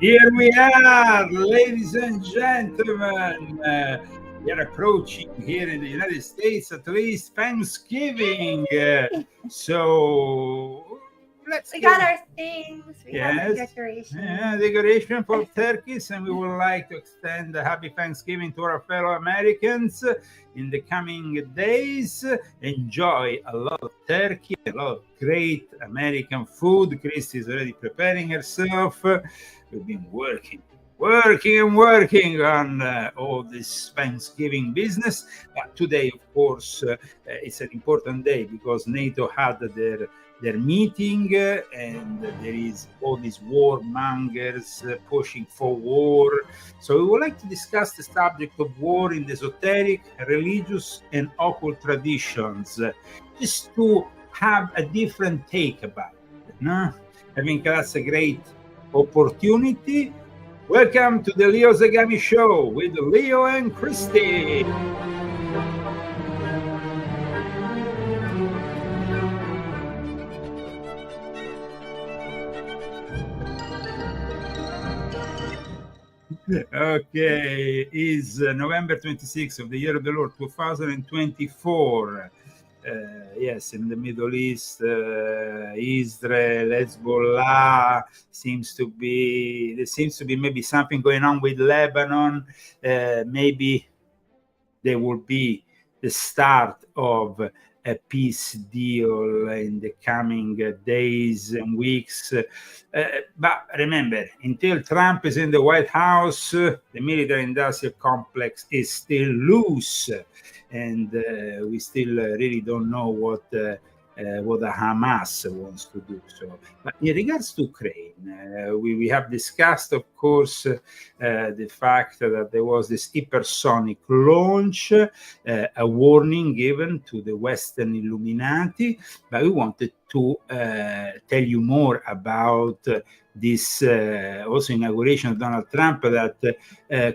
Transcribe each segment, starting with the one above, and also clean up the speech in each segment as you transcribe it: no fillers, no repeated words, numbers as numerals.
Here we are, ladies and gentlemen. We are approaching here in the United States at least Thanksgiving. So let's got our things. We have our decorations. Yeah, decoration for turkeys, and we would like to extend a happy Thanksgiving to our fellow Americans in the coming days. Enjoy a lot of turkey, a lot of great American food. Christy is already preparing herself. We've been working on all this Thanksgiving business. But today, of course, it's an important day because NATO had their meeting, and there is all these warmongers pushing for war. So we would like to discuss the subject of war in the esoteric, religious, and occult traditions, just to have a different take about it. No? I think that's a great opportunity. Welcome to the Leo Zagami Show with Leo and Christy. Okay, is November 26th of the year of the Lord 2024. Yes, in the Middle East, Israel, Hezbollah seems to be maybe something going on with Lebanon. Maybe there will be the start of a peace deal in the coming days and weeks. But remember, until Trump is in the White House, the military-industrial complex is still loose, and we still really don't know what the Hamas wants to do. So, but in regards to Ukraine, we have discussed, of course, the fact that there was this hypersonic launch, a warning given to the Western Illuminati. But we wanted to tell you more about this also inauguration of Donald Trump that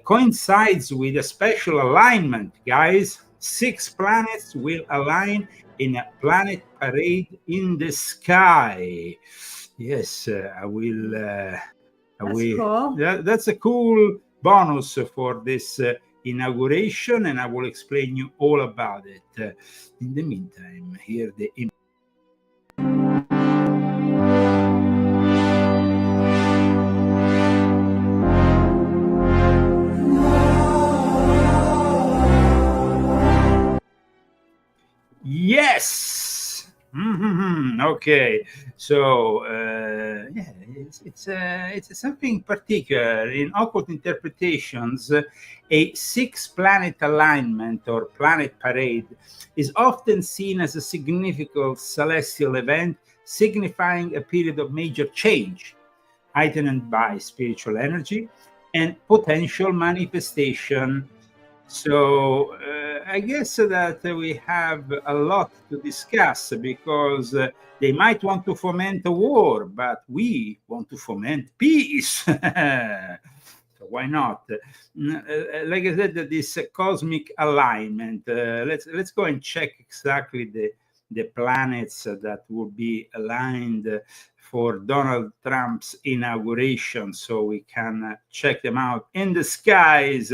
coincides with a special alignment, guys. 6 planets will align in a planet parade in the sky. Yes, I will. Cool. That's a cool bonus for this inauguration, and I will explain you all about it. In the meantime, here the Yes. Okay. So yeah, it's something particular in occult interpretations. A 6-planet alignment or planet parade is often seen as a significant celestial event, signifying a period of major change, heightened by spiritual energy and potential manifestation. So I guess that we have a lot to discuss because they might want to foment a war, but we want to foment peace. So why not? Like I said, this cosmic alignment. Let's go and check exactly the planets that will be aligned for Donald Trump's inauguration, so we can check them out in the skies.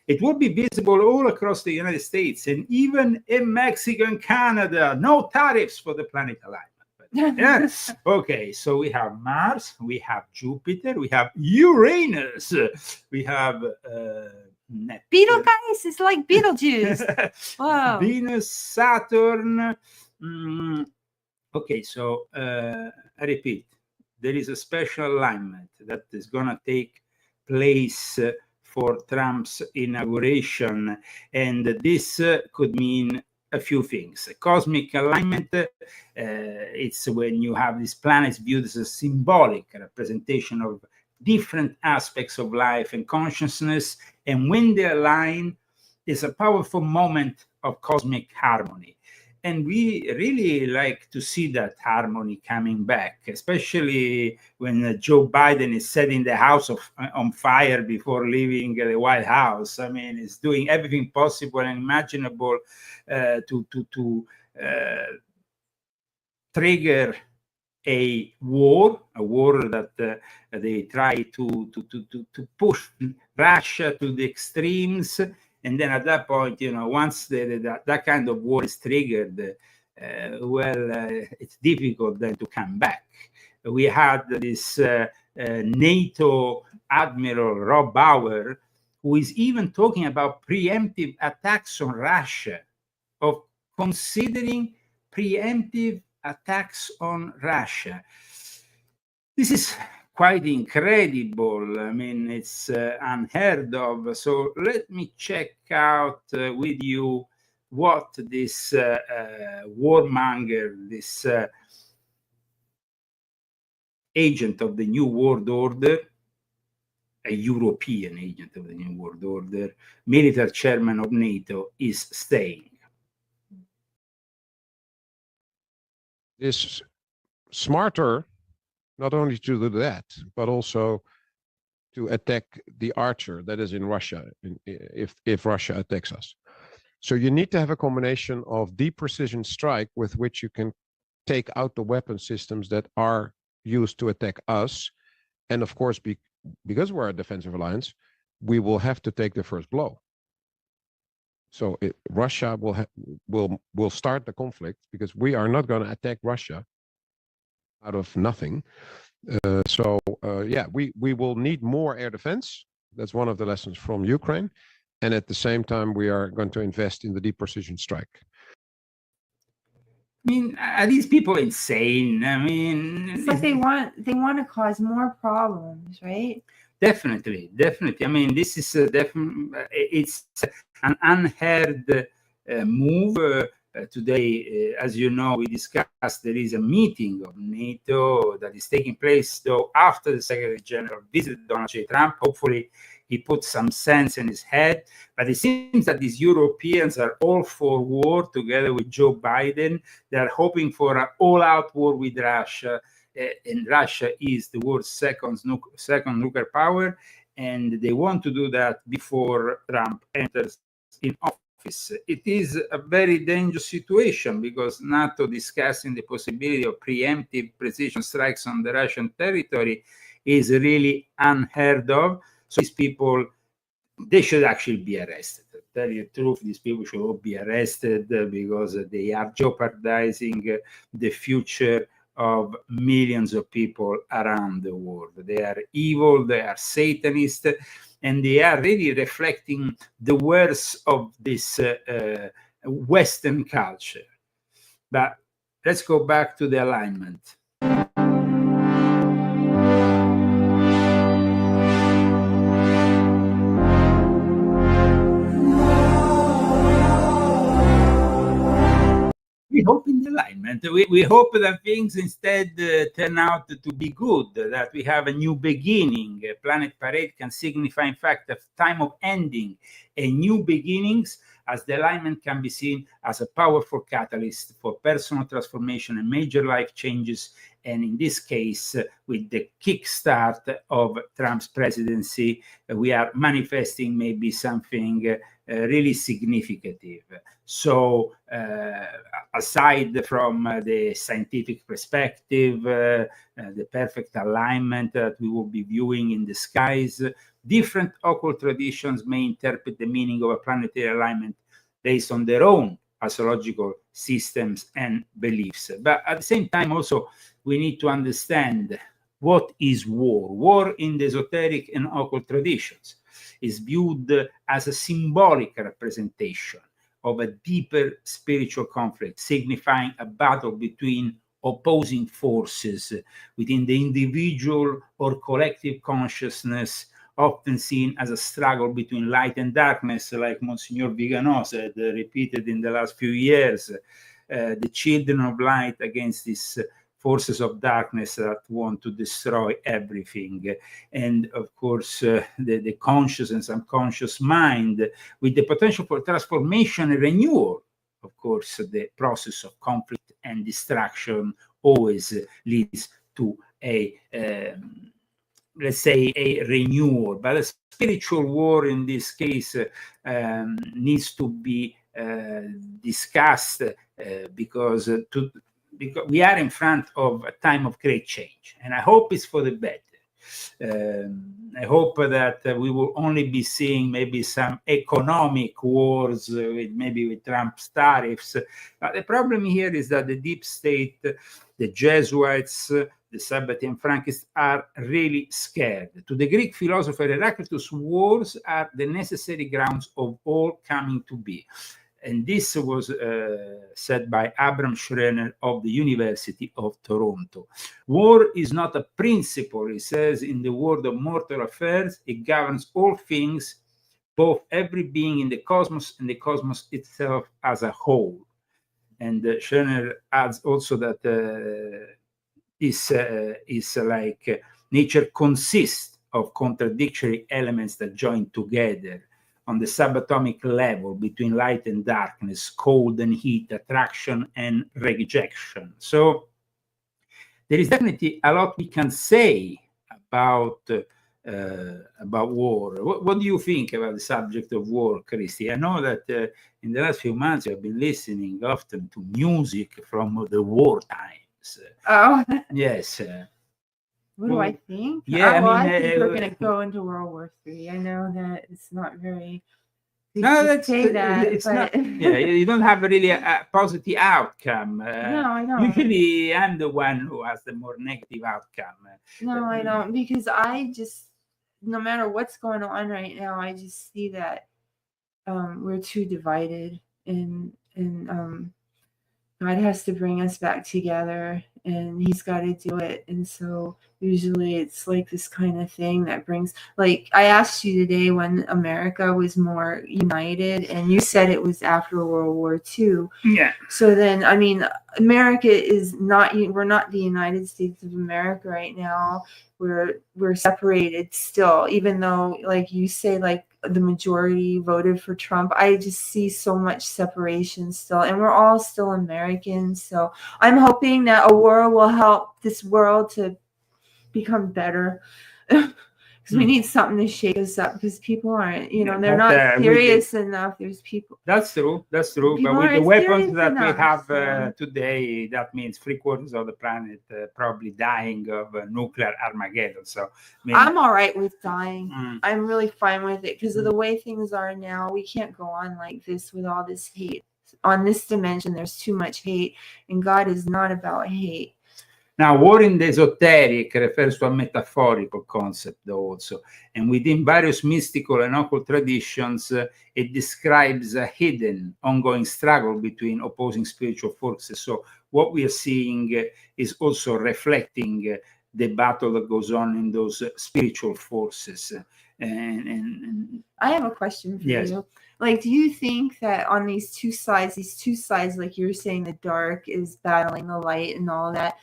It will be visible all across the United States and even in Mexico and Canada. No tariffs for the planet alignment. Yes. Okay, so we have Mars, we have Jupiter, we have Uranus, we have Betelgeuse is like Beetlejuice. Wow. Venus, Saturn. Okay, so I repeat, there is a special alignment that is going to take place for Trump's inauguration, and this could mean a few things. A cosmic alignment, it's when you have these planets viewed as a symbolic representation of different aspects of life and consciousness, and when they align, it's a powerful moment of cosmic harmony. And we really like to see that harmony coming back, especially when Joe Biden is setting the house on fire before leaving the White House. I mean, he's doing everything possible and imaginable to trigger a war that they try to push Russia to the extremes, and then at that point, once that kind of war is triggered, it's difficult then to come back. We had this NATO Admiral Rob Bauer, who is even talking about preemptive attacks on Russia, of considering preemptive attacks on Russia. This is quite incredible. I mean, it's unheard of. So let me check out with you what this warmonger, this agent of the New World Order, a European agent of the New World Order, military chairman of NATO, is saying. It's smarter not only to do that, but also to attack the archer that is in Russia, if Russia attacks us. So you need to have a combination of deep precision strike with which you can take out the weapon systems that are used to attack us. And of course, because we're a defensive alliance, we will have to take the first blow. So Russia will start the conflict, because we are not going to attack Russia out of nothing. Yeah, we will need more air defense. That's one of the lessons from Ukraine. And at the same time, we are going to invest in the deep precision strike. I mean, are these people insane? I mean, it's like they want to cause more problems, right? Definitely. I mean, this is it's an unheard move. Today, as you know, we discussed there is a meeting of NATO that is taking place, though, after the Secretary General visited Donald J. Trump. Hopefully, he put some sense in his head. But it seems that these Europeans are all for war together with Joe Biden. They are hoping for an all-out war with Russia. And Russia is the world's second nuclear power. And they want to do that before Trump enters in office. It is a very dangerous situation, because NATO discussing the possibility of preemptive precision strikes on the Russian territory is really unheard of. So these people, they should actually be arrested. To tell you the truth, these people should all be arrested, because they are jeopardizing the future of millions of people around the world. They are evil, they are Satanist, and they are really reflecting the worst of this Western culture. But let's go back to the alignment. We hope in the alignment. We hope that things instead turn out to be good, that we have a new beginning. A planet parade can signify, in fact, a time of ending and new beginnings, as the alignment can be seen as a powerful catalyst for personal transformation and major life changes. And in this case, with the kickstart of Trump's presidency, we are manifesting maybe something really significant. So aside from the scientific perspective, the perfect alignment that we will be viewing in the skies, different occult traditions may interpret the meaning of a planetary alignment based on their own astrological systems and beliefs. But at the same time, also, we need to understand what is war. War in the esoteric and occult traditions is viewed as a symbolic representation of a deeper spiritual conflict, signifying a battle between opposing forces within the individual or collective consciousness, often seen as a struggle between light and darkness, like Monsignor Vigano said, repeated in the last few years, the children of light against these forces of darkness that want to destroy everything. And of course, the conscious and subconscious mind, with the potential for transformation and renewal. Of course, the process of conflict and destruction always leads to a let's say a renewal, but a spiritual war in this case needs to be discussed, because because we are in front of a time of great change, and I hope it's for the better. I hope that we will only be seeing maybe some economic wars with Trump's tariffs. But the problem here is that the deep state, the Jesuits, the Sabbatean Frankists are really scared. To the Greek philosopher Heraclitus, wars are the necessary grounds of all coming to be. And this was said by Abram Schreiner of the University of Toronto. War is not a principle, he says, in the world of mortal affairs. It governs all things, both every being in the cosmos and the cosmos itself as a whole. And Schreiner adds also that is like nature consists of contradictory elements that join together on the subatomic level between light and darkness, cold and heat, attraction and rejection. So there is definitely a lot we can say about war. What do you think about the subject of war, Christy? I know that in the last few months you have been listening often to music from the war times. Oh, yes. what do I think? Yeah, I think we're going to go into World War III. I know that it's not very. No, that's say that. It's but... not. Yeah, you don't have really a positive outcome. No, I don't. Usually, I'm the one who has the more negative outcome. No, I don't, because I just, no matter what's going on right now, I just see that we're too divided, and God has to bring us back together, and he's got to do it. And so usually it's like this kind of thing that brings, like I asked you today when America was more united, and you said it was after World War II. Yeah. So then, I mean, America is not, we're not the United States of America right now. We're separated still, even though, like you say, like the majority voted for Trump. I just see so much separation still, and we're all still Americans. So I'm hoping that a war will help this world to become better. Because we need something to shake us up, because people aren't, they're not serious enough. There's people. That's true. That's true. People but with the weapons that enough, we have today, that means 3/4 of the planet probably dying of nuclear Armageddon. So I mean, I'm all right with dying. I'm really fine with it, because of the way things are now. We can't go on like this with all this hate. On this dimension, there's too much hate, and God is not about hate. Now, war in the esoteric refers to a metaphorical concept also, and within various mystical and occult traditions, it describes a hidden, ongoing struggle between opposing spiritual forces. So what we are seeing is also reflecting the battle that goes on in those spiritual forces. And I have a question for you. Like, do you think that on these two sides, like you're saying, the dark is battling the light and all that,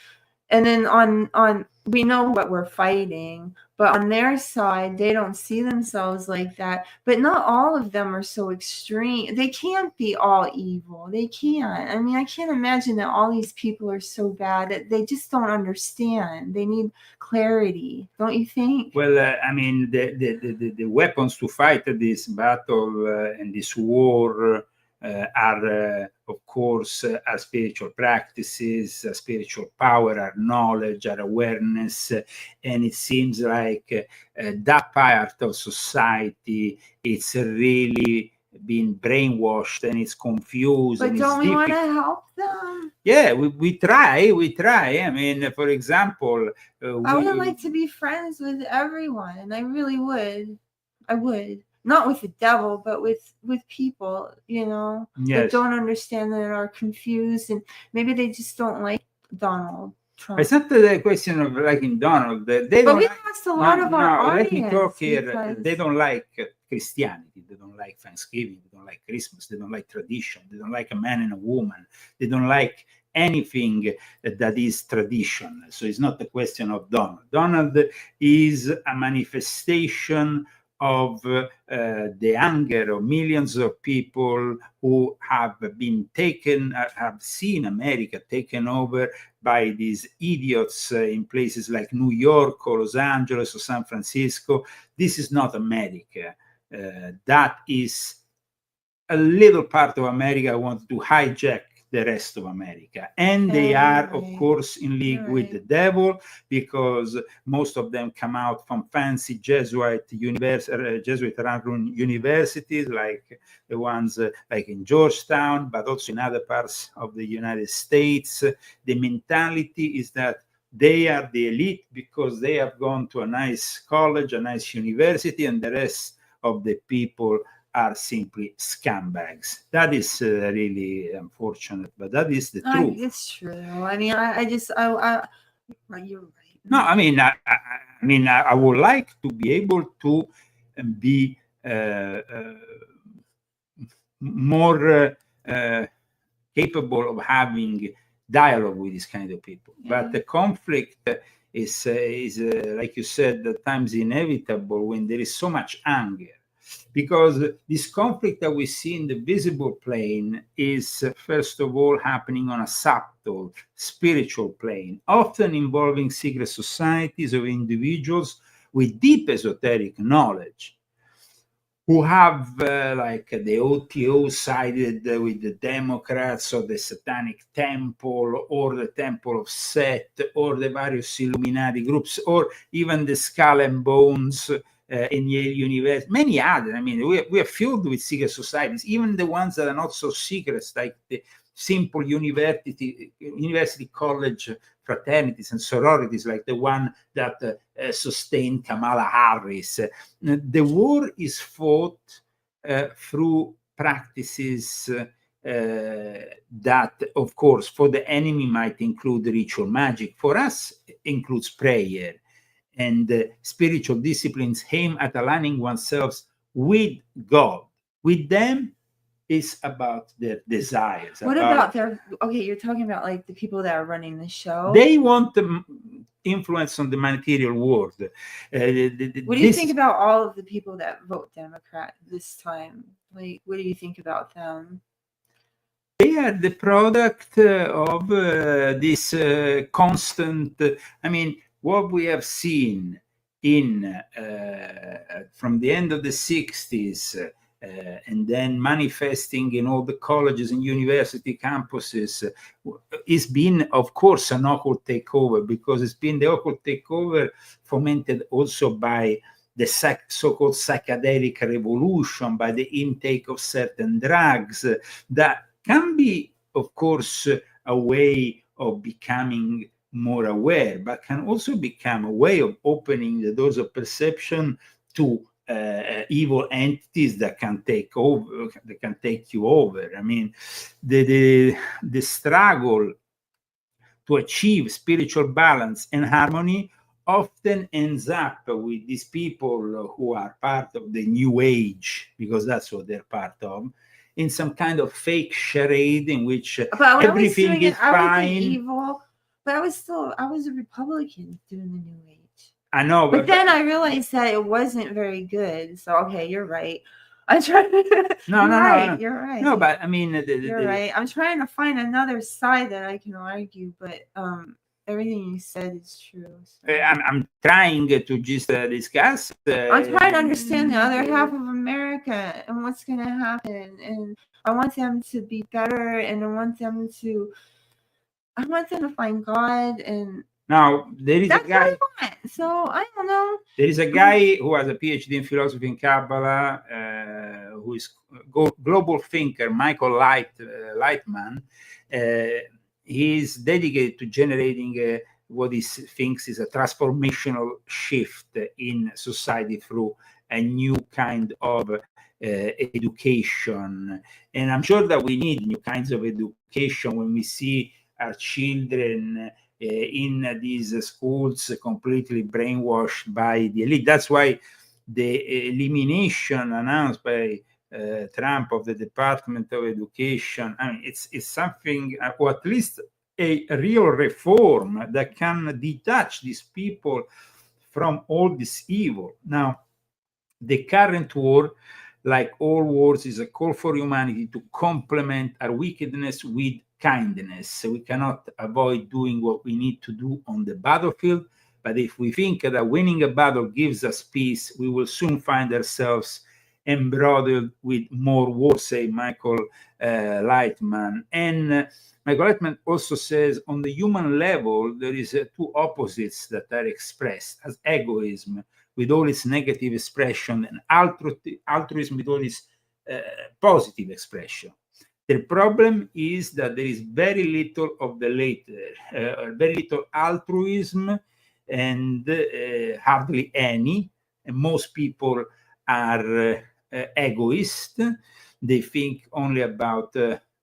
and then on we know what we're fighting, but on their side, they don't see themselves like that. But not all of them are so extreme. They can't be all evil. They can't. I mean, I can't imagine that all these people are so bad that they just don't understand. They need clarity, don't you think? Well, I mean, the weapons to fight this battle and this war are, of course, our spiritual practices, our spiritual power, our knowledge, our awareness. And it seems like that part of society, it's really been brainwashed and it's confused. But and don't we want to help them? Yeah, we try. I mean, for example, I would like to be friends with everyone. I really would. I would. Not with the devil, but with people, that don't understand, that are confused, and maybe they just don't like Donald Trump. It's not the question of liking Donald. But we lost a lot of our audience. Let me talk here. They don't like Christianity. They don't like Thanksgiving. They don't like Christmas. They don't like tradition. They don't like a man and a woman. They don't like anything that is tradition. So it's not the question of Donald. Donald is a manifestation of the anger of millions of people who have seen America taken over by these idiots in places like New York or Los Angeles or San Francisco. This is not America. That is a little part of America wanted to hijack the rest of America. And they are, of course, in league with the devil, because most of them come out from fancy Jesuit run universities, like the ones like in Georgetown, but also in other parts of the United States. The mentality is that they are the elite because they have gone to a nice college, a nice university, and the rest of the people are simply scumbags. That is really unfortunate, but that is the truth. It's true. I mean, you're right. No, I mean, I would like to be able to be more capable of having dialogue with these kind of people. But the conflict is like you said, at times inevitable when there is so much anger. Because this conflict that we see in the visible plane is, first of all, happening on a subtle spiritual plane, often involving secret societies of individuals with deep esoteric knowledge, who have like the OTO sided with the Democrats, or the Satanic Temple, or the Temple of Set, or the various Illuminati groups, or even the Skull and Bones in Yale University, many others. I mean, we are filled with secret societies, even the ones that are not so secret, like the simple university college fraternities and sororities, like the one that sustained Kamala Harris. The war is fought through practices that, of course, for the enemy might include ritual magic. For us, includes prayer and spiritual disciplines aimed at aligning oneself with God. With them, it's about their desires. What about their, okay, you're talking about like the people that are running the show. They want the influence on the material world. What do you think about all of the people that vote Democrat this time? Like, what do you think about them? They are the product of this constant, I mean, what we have seen in from the end of the 60s and then manifesting in all the colleges and university campuses, it's been, of course, an occult takeover, because it's been the occult takeover fomented also by the so-called psychedelic revolution, by the intake of certain drugs that can be, of course, a way of becoming more aware, but can also become a way of opening the doors of perception to evil entities that can take over, that can take you over. I mean, the struggle to achieve spiritual balance and harmony often ends up with these people who are part of the New Age, because that's what they're part of, in some kind of fake charade in which everything is fine. Evil, but I was a Republican doing the New Age. I know, but then I realized that it wasn't very good. So okay, you're right. I'm trying. No. You're right. No, but I mean, you're right. I'm trying to find another side that I can argue, but everything you said is true. So. I'm trying to just discuss. I'm trying to understand the other half of America and what's going to happen, and I want them to be better, and I want them to find God. And now there is a guy. What I want. So I don't know. There is a guy who has a PhD in philosophy and Kabbalah, who is global thinker, Michael Lightman. He's dedicated to generating what he thinks is a transformational shift in society through a new kind of education. And I'm sure that we need new kinds of education when we see our children in these schools completely brainwashed by the elite. That's why the elimination announced by Trump of the Department of Education, I mean, it's something, or at least a real reform that can detach these people from all this evil. Now, the current war, like all wars, is a call for humanity to complement our wickedness with kindness. We cannot avoid doing what we need to do on the battlefield, but if we think that winning a battle gives us peace, we will soon find ourselves embroidered with more war, say Michael Lightman. And Michael Lightman also says on the human level, there is two opposites that are expressed as egoism with all its negative expression and altruism with all its positive expression. The problem is that there is very little of the later, very little altruism and hardly any. And most people are egoist. They think only about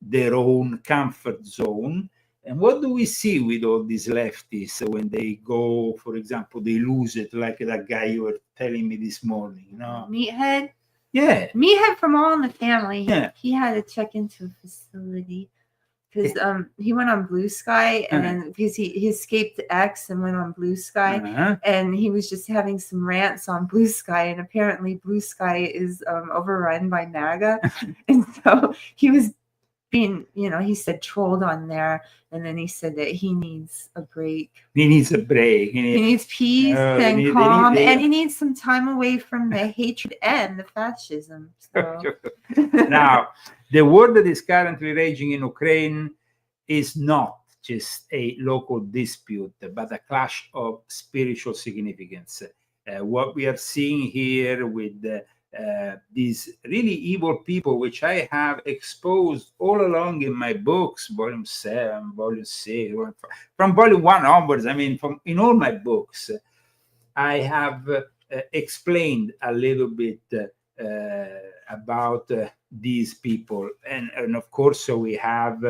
their own comfort zone. And what do we see with all these leftists when they go, for example, they lose it, like that guy you were telling me this morning, you know? Meathead? Yeah. Meathead from All in the Family. Yeah. He had to check into a facility because he went on Blue Sky, and then because he escaped X and went on Blue Sky, and he was just having some rants on Blue Sky, and apparently Blue Sky is overrun by MAGA, and so he was being, he said, trolled on there, and then he said that he needs a break. He needs a break. He needs peace and calm, and he needs some time away from the hatred and the fascism. So. Now, the war that is currently raging in Ukraine is not just a local dispute, but a clash of spiritual significance. What we are seeing here with these really evil people, which I have exposed all along in my books, volume 7, volume 6, from volume 1 onwards, I mean, in all my books, I have explained a little bit about these people. And of course, so we have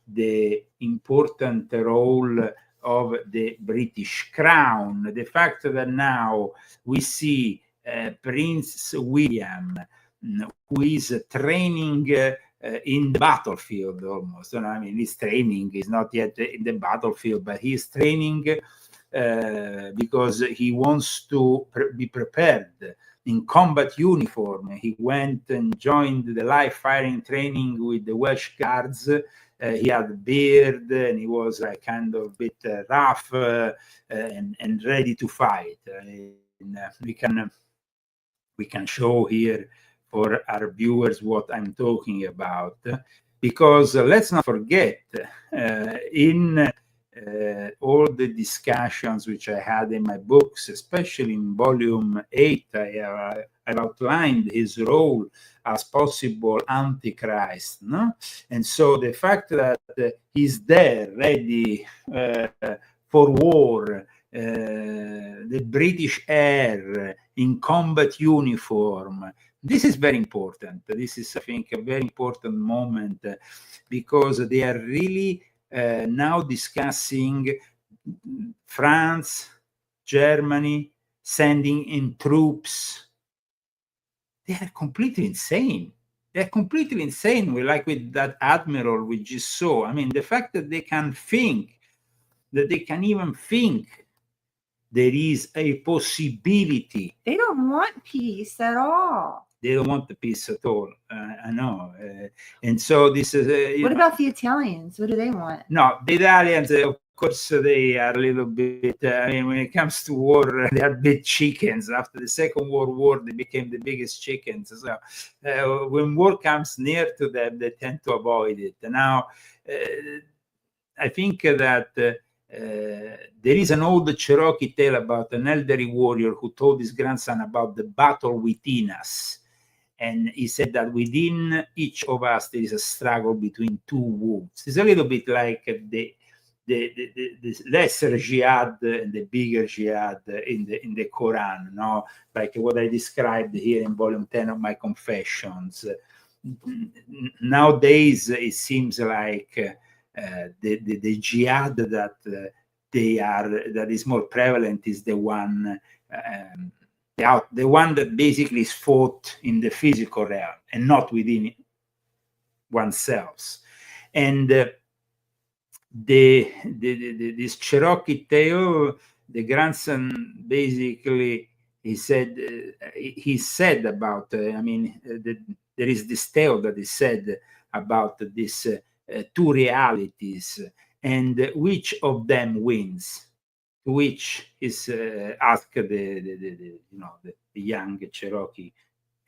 the important role of the British Crown, the fact that now we see Prince William, who is training in the battlefield almost. I mean, he's training, he's not yet in the battlefield, but he's training because he wants to be prepared in combat uniform. He went and joined the live firing training with the Welsh Guards. He had a beard and he was like kind of a bit rough and ready to fight. We can show here for our viewers what I'm talking about, because let's not forget in all the discussions which I had in my books, especially in volume 8, I've outlined his role as possible Antichrist. No? And so the fact that he's there ready for war, the British air in combat uniform, this is very important. This is, I think, a very important moment because they are really now discussing France, Germany, sending in troops. They are completely insane. They're completely insane. Like with that admiral we just saw. I mean, the fact that they can think, that they can even think there is a possibility. They don't want peace at all. They don't want the peace at all. I know. And so this is... what about the Italians? What do they want? No, the Italians, of course, they are a little bit... I mean, when it comes to war, they are big chickens. After the Second World War, they became the biggest chickens. So when war comes near to them, they tend to avoid it. Now, I think that... there is an old Cherokee tale about an elderly warrior who told his grandson about the battle within us. And he said that within each of us, there is a struggle between two wolves. It's a little bit like the lesser jihad and the bigger jihad in the Quran, no? Like what I described here in volume 10 of my Confessions. Nowadays, it seems like the jihad that that is more prevalent is the one the one that basically is fought in the physical realm and not within oneself. And this Cherokee tale, the grandson basically he said about there is this tale that is said about this two realities, and which of them wins? Which is asked the young Cherokee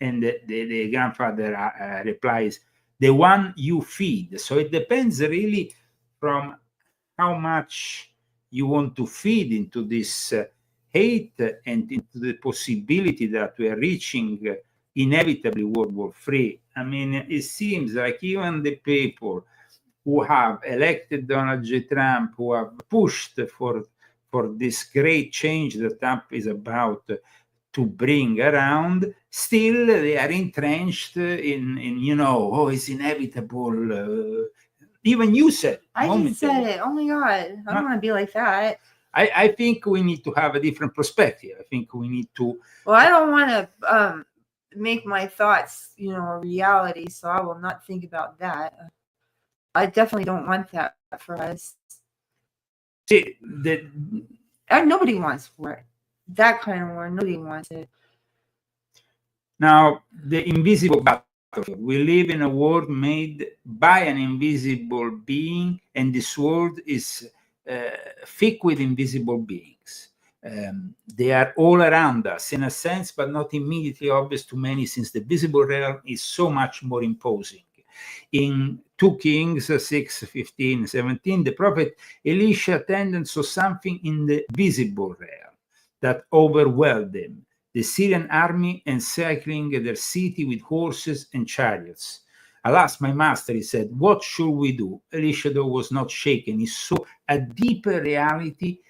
And the grandfather replies, the one you feed. So it depends really from how much you want to feed into this hate and into the possibility that we are reaching inevitably World War III. I mean, it seems like even the people who have elected Donald J. Trump, who have pushed for this great change that Trump is about to bring around, still they are entrenched in it's inevitable. Even you said. I just said it. Oh my God. I don't want to be like that. I think we need to have a different perspective. I think we need to. Well, I don't want to make my thoughts, a reality, so I will not think about that. I definitely don't want that for us. See, nobody wants war. That kind of war, nobody wants it. Now, the invisible battlefield. We live in a world made by an invisible being, and this world is thick with invisible beings. They are all around us in a sense, but not immediately obvious to many, since the visible realm is so much more imposing. In 2 Kings 6, 15, 17, the prophet Elisha attended and saw something in the visible realm that overwhelmed him. The Syrian army encircling their city with horses and chariots. Alas, my master, he said, what should we do? Elisha, though, was not shaken. He saw a deeper reality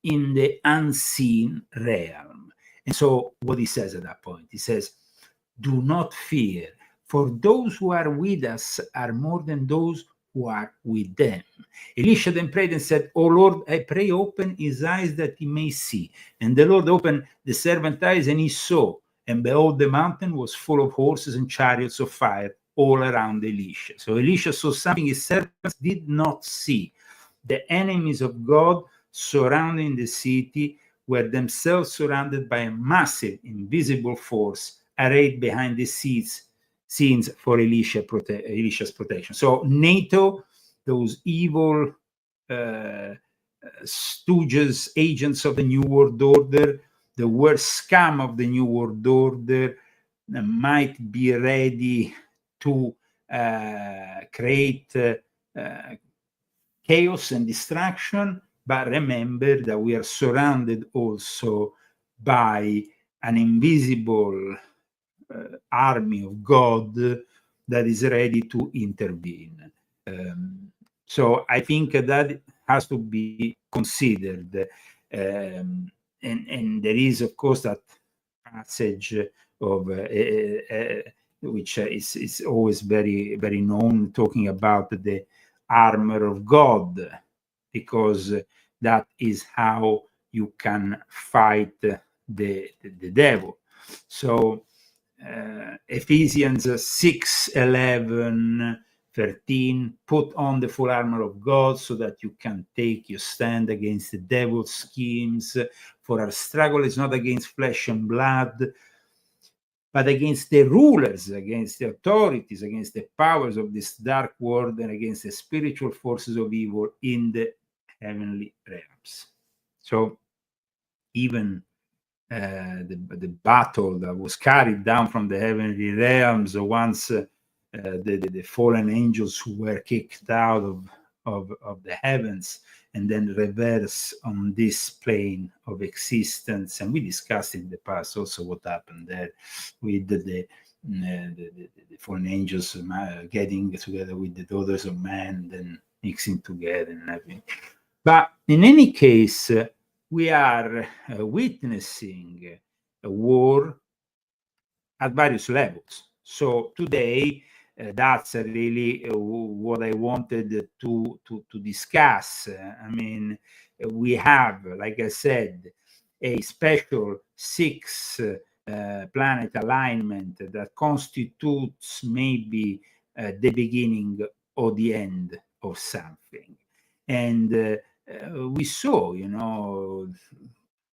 in the unseen realm. And so what he says at that point, he says, do not fear, for those who are with us are more than those who are with them. Elisha then prayed and said, O Lord, I pray, open his eyes that he may see. And the Lord opened the servant's eyes, and he saw. And behold, the mountain was full of horses and chariots of fire all around Elisha. So Elisha saw something his servants did not see. The enemies of God surrounding the city were themselves surrounded by a massive invisible force arrayed behind the scenes for Elisha's protection. So NATO, those evil stooges, agents of the New World Order, the worst scum of the New World Order, might be ready to create chaos and distraction, but remember that we are surrounded also by an invisible army of God that is ready to intervene. So I think that has to be considered. And there is, of course, that passage of which is always very, very known, talking about the armor of God, because that is how you can fight the devil. So Ephesians 6, 11, 13, put on the full armor of God so that you can take your stand against the devil's schemes. For our struggle is not against flesh and blood, but against the rulers, against the authorities, against the powers of this dark world, and against the spiritual forces of evil in the heavenly realms. So even the battle that was carried down from the heavenly realms once the fallen angels who were kicked out of the heavens and then reverse on this plane of existence. And we discussed in the past also what happened there with the fallen angels getting together with the daughters of man, then mixing together and everything. But in any case, we are witnessing a war at various levels. So today, that's really what I wanted to discuss. I mean, we have, like I said, a special 6 planet alignment that constitutes maybe the beginning or the end of something. And we saw,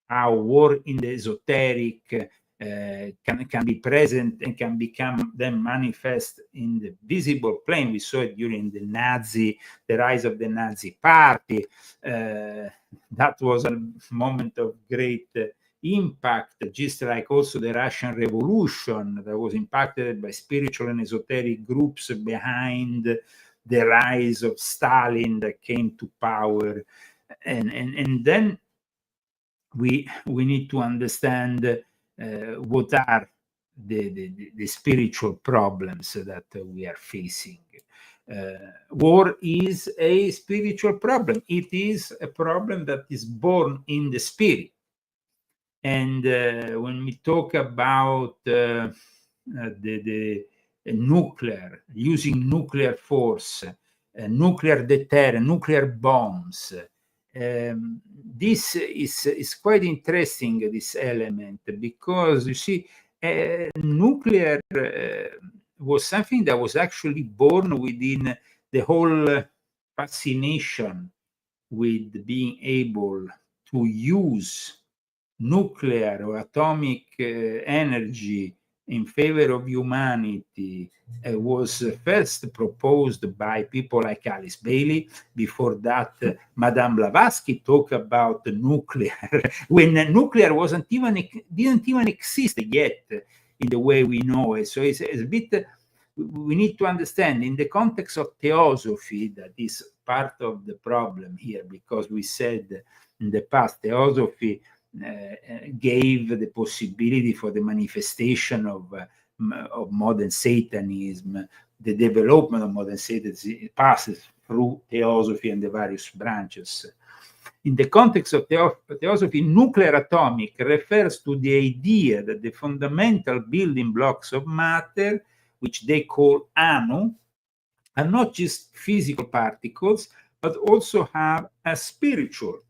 how war in the esoteric can be present and can become then manifest in the visible plane. We saw it during the rise of the Nazi party. That was a moment of great impact, just like also the Russian Revolution that was impacted by spiritual and esoteric groups behind the rise of Stalin that came to power. And then we need to understand what are the spiritual problems that we are facing. War is a spiritual problem. It is a problem that is born in the spirit. And when we talk about the nuclear, using nuclear force, nuclear deterrent, nuclear bombs, this is quite interesting, this element, because you see, nuclear was something that was actually born within the whole fascination with being able to use nuclear or atomic energy in favor of humanity was first proposed by people like Alice Bailey. Before that, Madame Blavatsky talked about nuclear when nuclear didn't even exist yet in the way we know it. So it's a bit, we need to understand in the context of theosophy that is part of the problem here, because we said in the past theosophy gave the possibility for the manifestation of modern Satanism. The development of modern Satanism passes through theosophy and the various branches. In the context of theosophy, nuclear atomic refers to the idea that the fundamental building blocks of matter, which they call anu, are not just physical particles, but also have a spiritual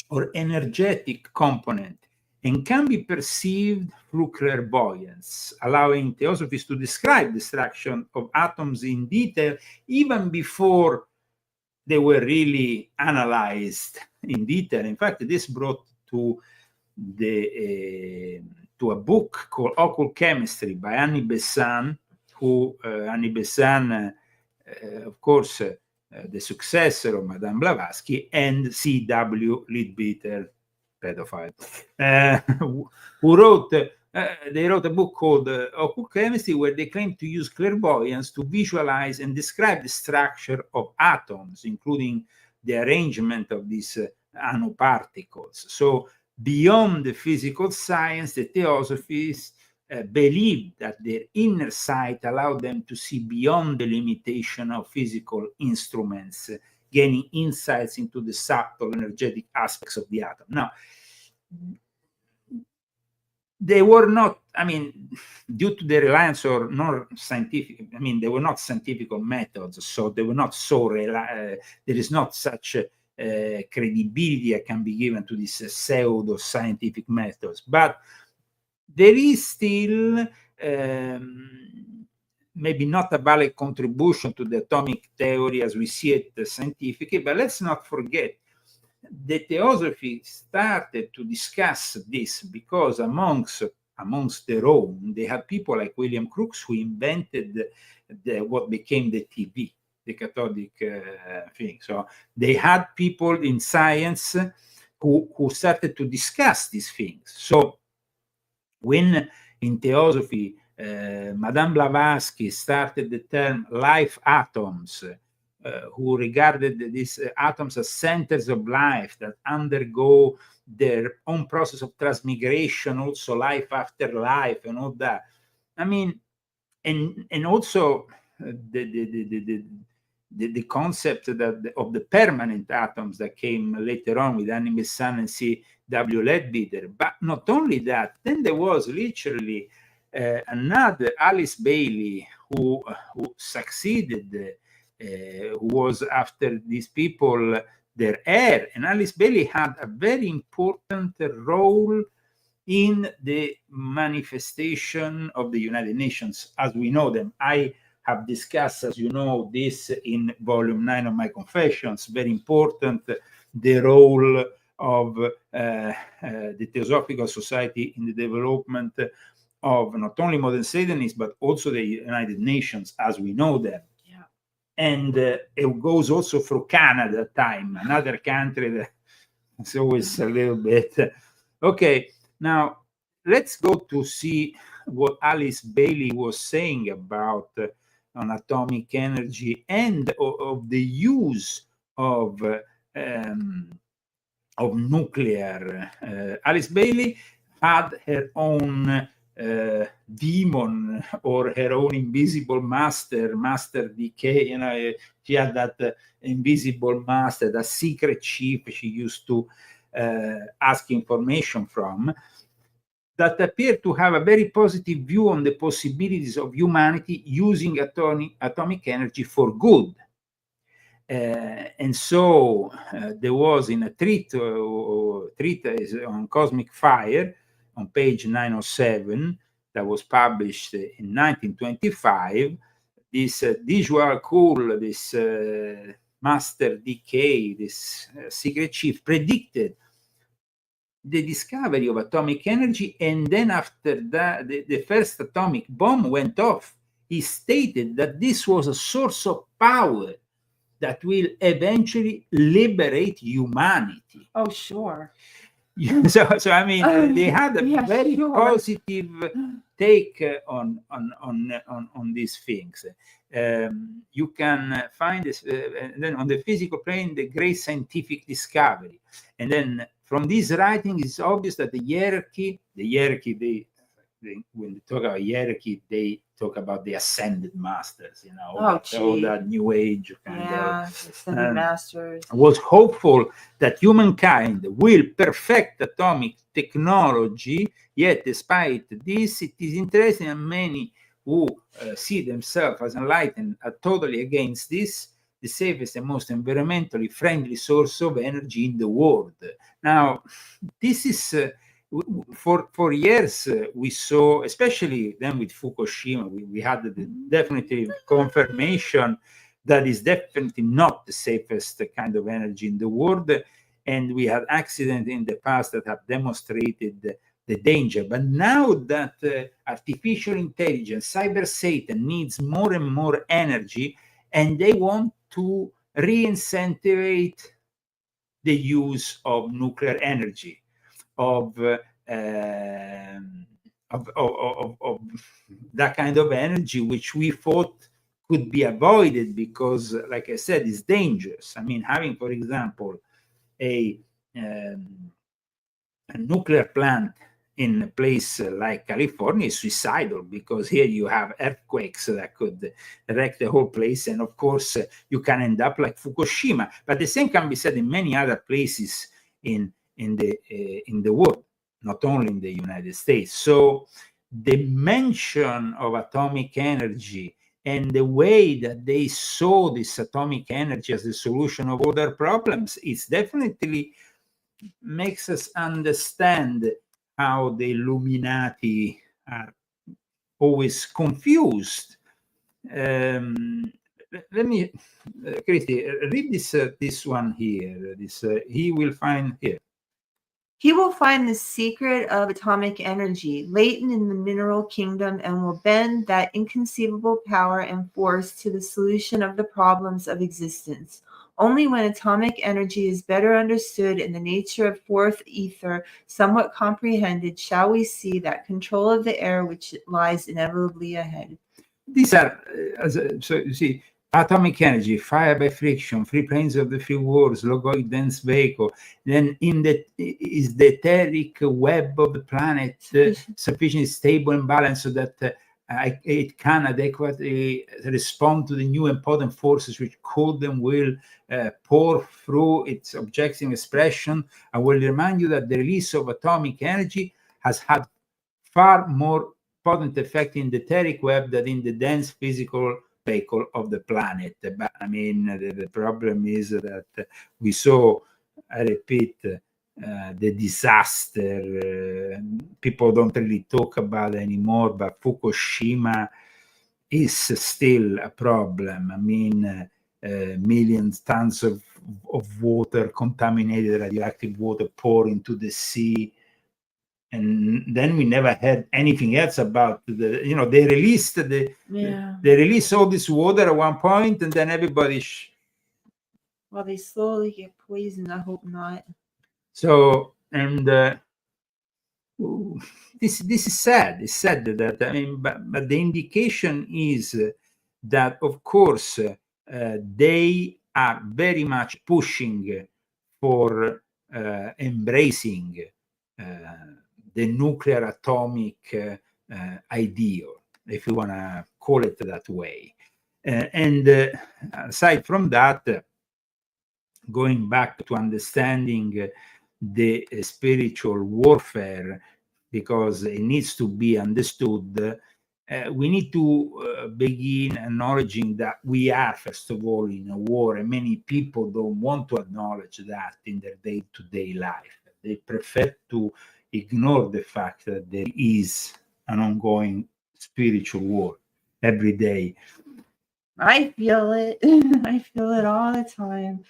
or energetic component and can be perceived through clairvoyance, allowing theosophists to describe the structure of atoms in detail even before they were really analyzed in detail. In fact, this brought to a book called Occult Chemistry by Annie Besant, who Annie Besant, of course, the successor of Madame Blavatsky, and C.W. Leadbeater, pedophile, who wrote, they wrote a book called Occult Chemistry, where they claim to use clairvoyance to visualize and describe the structure of atoms, including the arrangement of these nanoparticles. So beyond the physical science, the theosophists believed that their inner sight allowed them to see beyond the limitation of physical instruments, gaining insights into the subtle energetic aspects of the atom. Now, they were not, I mean, due to the reliance on non-scientific, I mean, they were not scientific methods, so they were not so, there is not such credibility that can be given to these pseudo-scientific methods. But there is still maybe not a valid contribution to the atomic theory as we see it scientifically, but let's not forget the theosophy started to discuss this because amongst their own, they had people like William Crookes who invented what became the TV, the Catholic thing. So they had people in science who started to discuss these things. So when in theosophy, Madame Blavatsky started the term life atoms, who regarded these atoms as centers of life that undergo their own process of transmigration, also life after life and all that. I mean, and also the concept that of the permanent atoms that came later on with Annie Besant and C.W. Leadbeater. But not only that, then there was literally another Alice Bailey who succeeded, who was after these people their heir. And Alice Bailey had a very important role in the manifestation of the United Nations as we know them. I have discussed, as you know, this in volume 9 of my Confessions, very important, the role of the Theosophical Society in the development of not only modern Satanism, but also the United Nations as we know them. Yeah. And it goes also through Canada at time, another country that is always a little bit, okay. Now, let's go to see what Alice Bailey was saying about on atomic energy and of the use of nuclear. Alice Bailey had her own demon or her own invisible master decay. You know, she had that invisible master, that secret chief she used to ask information from, that appeared to have a very positive view on the possibilities of humanity using atomic energy for good. And so there was in a treatise on cosmic fire on page 907 that was published in 1925, this visual cool, this master decay, this secret chief predicted the discovery of atomic energy, and then after that the first atomic bomb went off, he stated that this was a source of power that will eventually liberate humanity. Oh, sure. So I mean, they had a very positive take on these things. You can find this, and then on the physical plane, the great scientific discovery, and then from this writing, it's obvious that the hierarchy, when they talk about hierarchy, they talk about the ascended masters, you know, all that new age kind of ascended masters. Was hopeful that humankind will perfect atomic technology, yet despite this, it is interesting, and many who see themselves as enlightened are totally against this, the safest and most environmentally friendly source of energy in the world. Now, this is for years we saw, especially then with Fukushima, we had the definitive confirmation that is definitely not the safest kind of energy in the world, and we had accidents in the past that have demonstrated the danger. But now that artificial intelligence, cyber Satan needs more and more energy, and they want to re-incentivize the use of nuclear energy, of that kind of energy, which we thought could be avoided because, like I said, it's dangerous. I mean, having, for example, a nuclear plant in a place like California is suicidal, because here you have earthquakes that could wreck the whole place, and of course you can end up like Fukushima. But the same can be said in many other places in the world, not only in the United States. So the mention of atomic energy and the way that they saw this atomic energy as the solution of all their problems, it's definitely makes us understand how the Illuminati are always confused. Let me, Christy, read this one here. He will find here. He will find the secret of atomic energy latent in the mineral kingdom and will bend that inconceivable power and force to the solution of the problems of existence. Only when atomic energy is better understood in the nature of fourth ether, somewhat comprehended, shall we see that control of the air which lies inevitably ahead. These are, so you see, atomic energy, fire by friction, free planes of the free worlds, logoid dense vehicle. Then is the etheric web of the planet sufficiently stable and balanced so that it can adequately respond to the new and potent forces which could and will pour through its objective expression. I will remind you that the release of atomic energy has had far more potent effect in the etheric web than in the dense physical vehicle of the planet. But I mean, the problem is that we saw, I repeat, the disaster. People don't really talk about it anymore, but Fukushima is still a problem. I mean, millions tons of water, contaminated radioactive water, pour into the sea. And then we never heard anything else about they released they released all this water at one point, and then everybody well, they slowly get poisoned. I hope not. So, and this is sad. It's sad that, I mean, but the indication is that, of course, they are very much pushing for embracing the nuclear atomic ideal, if you want to call it that way. And aside from that, going back to understanding the spiritual warfare, because it needs to be understood, we need to begin acknowledging that we are, first of all, in a war, and many people don't want to acknowledge that in their day-to-day life. They prefer to ignore the fact that there is an ongoing spiritual war every day. I feel it. I feel it all the time.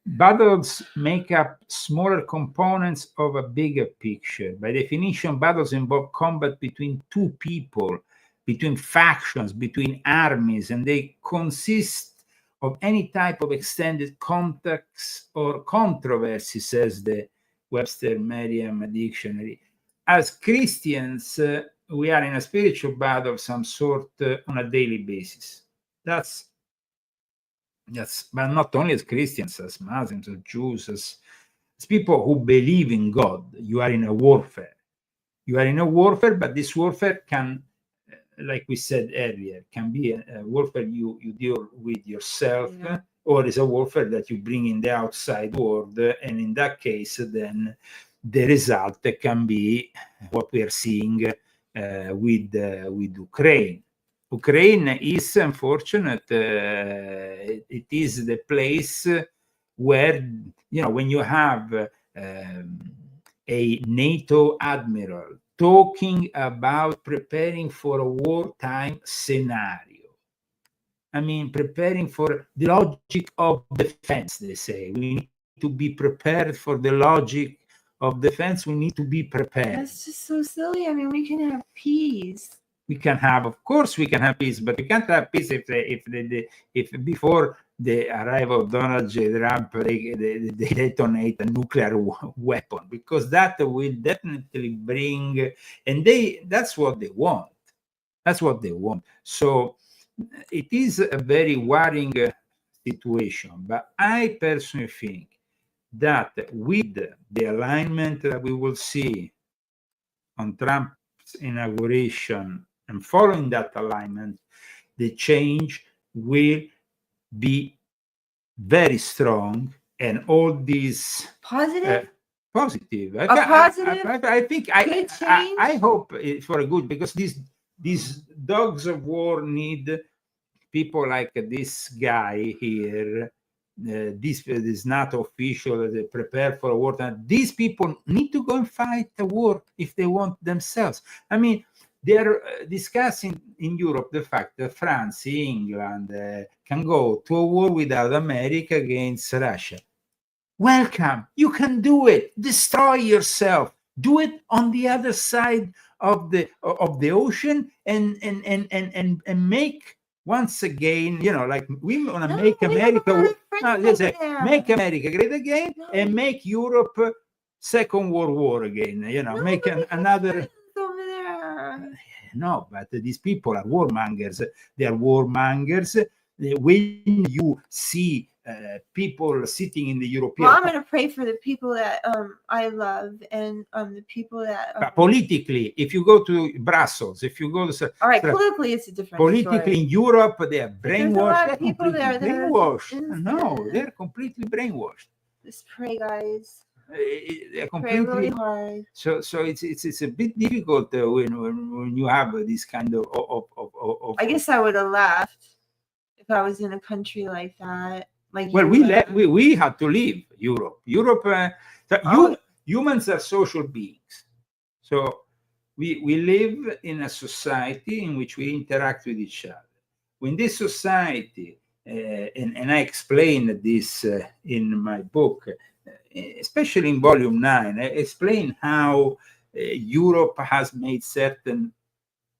Battles make up smaller components of a bigger picture. By definition, battles involve combat between two people, between factions, between armies, and they consist of any type of extended context or controversy, says the Webster Merriam Dictionary. As Christians, we are in a spiritual battle of some sort on a daily basis. That's, but not only as Christians, as Muslims, as Jews, as people who believe in God. You are in a warfare. You are in a warfare, but this warfare can, like we said earlier, can be a warfare you deal with yourself, or is a warfare that you bring in the outside world. And in that case, then the result can be what we are seeing with Ukraine. Ukraine is unfortunate. It is the place where, you know, when you have a NATO admiral talking about preparing for a wartime scenario. I mean, preparing for the logic of defense, they say. We need to be prepared for the logic of defense. We need to be prepared. That's just so silly. I mean, we can have peace. We can have, of course, we can have peace, but we can't have peace if before the arrival of Donald J. Trump they detonate a nuclear weapon, because that will definitely bring, and that's what they want. That's what they want. So it is a very worrying situation. But I personally think that with the alignment that we will see on Trump's inauguration, and following that alignment, the change will be very strong, and all these positive. Positive. Positive. I think I hope for a good, because these dogs of war need people like this guy here. This NATO official that prepare for a war. These people need to go and fight the war if they want themselves. I mean, they're discussing in Europe the fact that France, England can go to a war without America against Russia. Welcome. You can do it. Destroy yourself. Do it on the other side of the ocean, and make, once again, you know, like we want to make America. Make America great again, and make Europe Second World War again. You know, make another. No, but these people are warmongers. They are warmongers. When you see people sitting in the European... Well, I'm going to pray for the people that I love, and the people that... But politically, if you go to Brussels, if you go to... All right, politically, it's a different politically story. In Europe, they are brainwashed. They're people there. Brainwashed. No, they're completely brainwashed. Just pray, guys. They're completely... Pray really hard. So it's a bit difficult when you have this kind of... I guess I would have left if I was in a country like that. Like, well, we had to leave Europe. Humans are social beings. So we live in a society in which we interact with each other. When this society, and I explain this in my book, especially in volume 9, I explain how Europe has made certain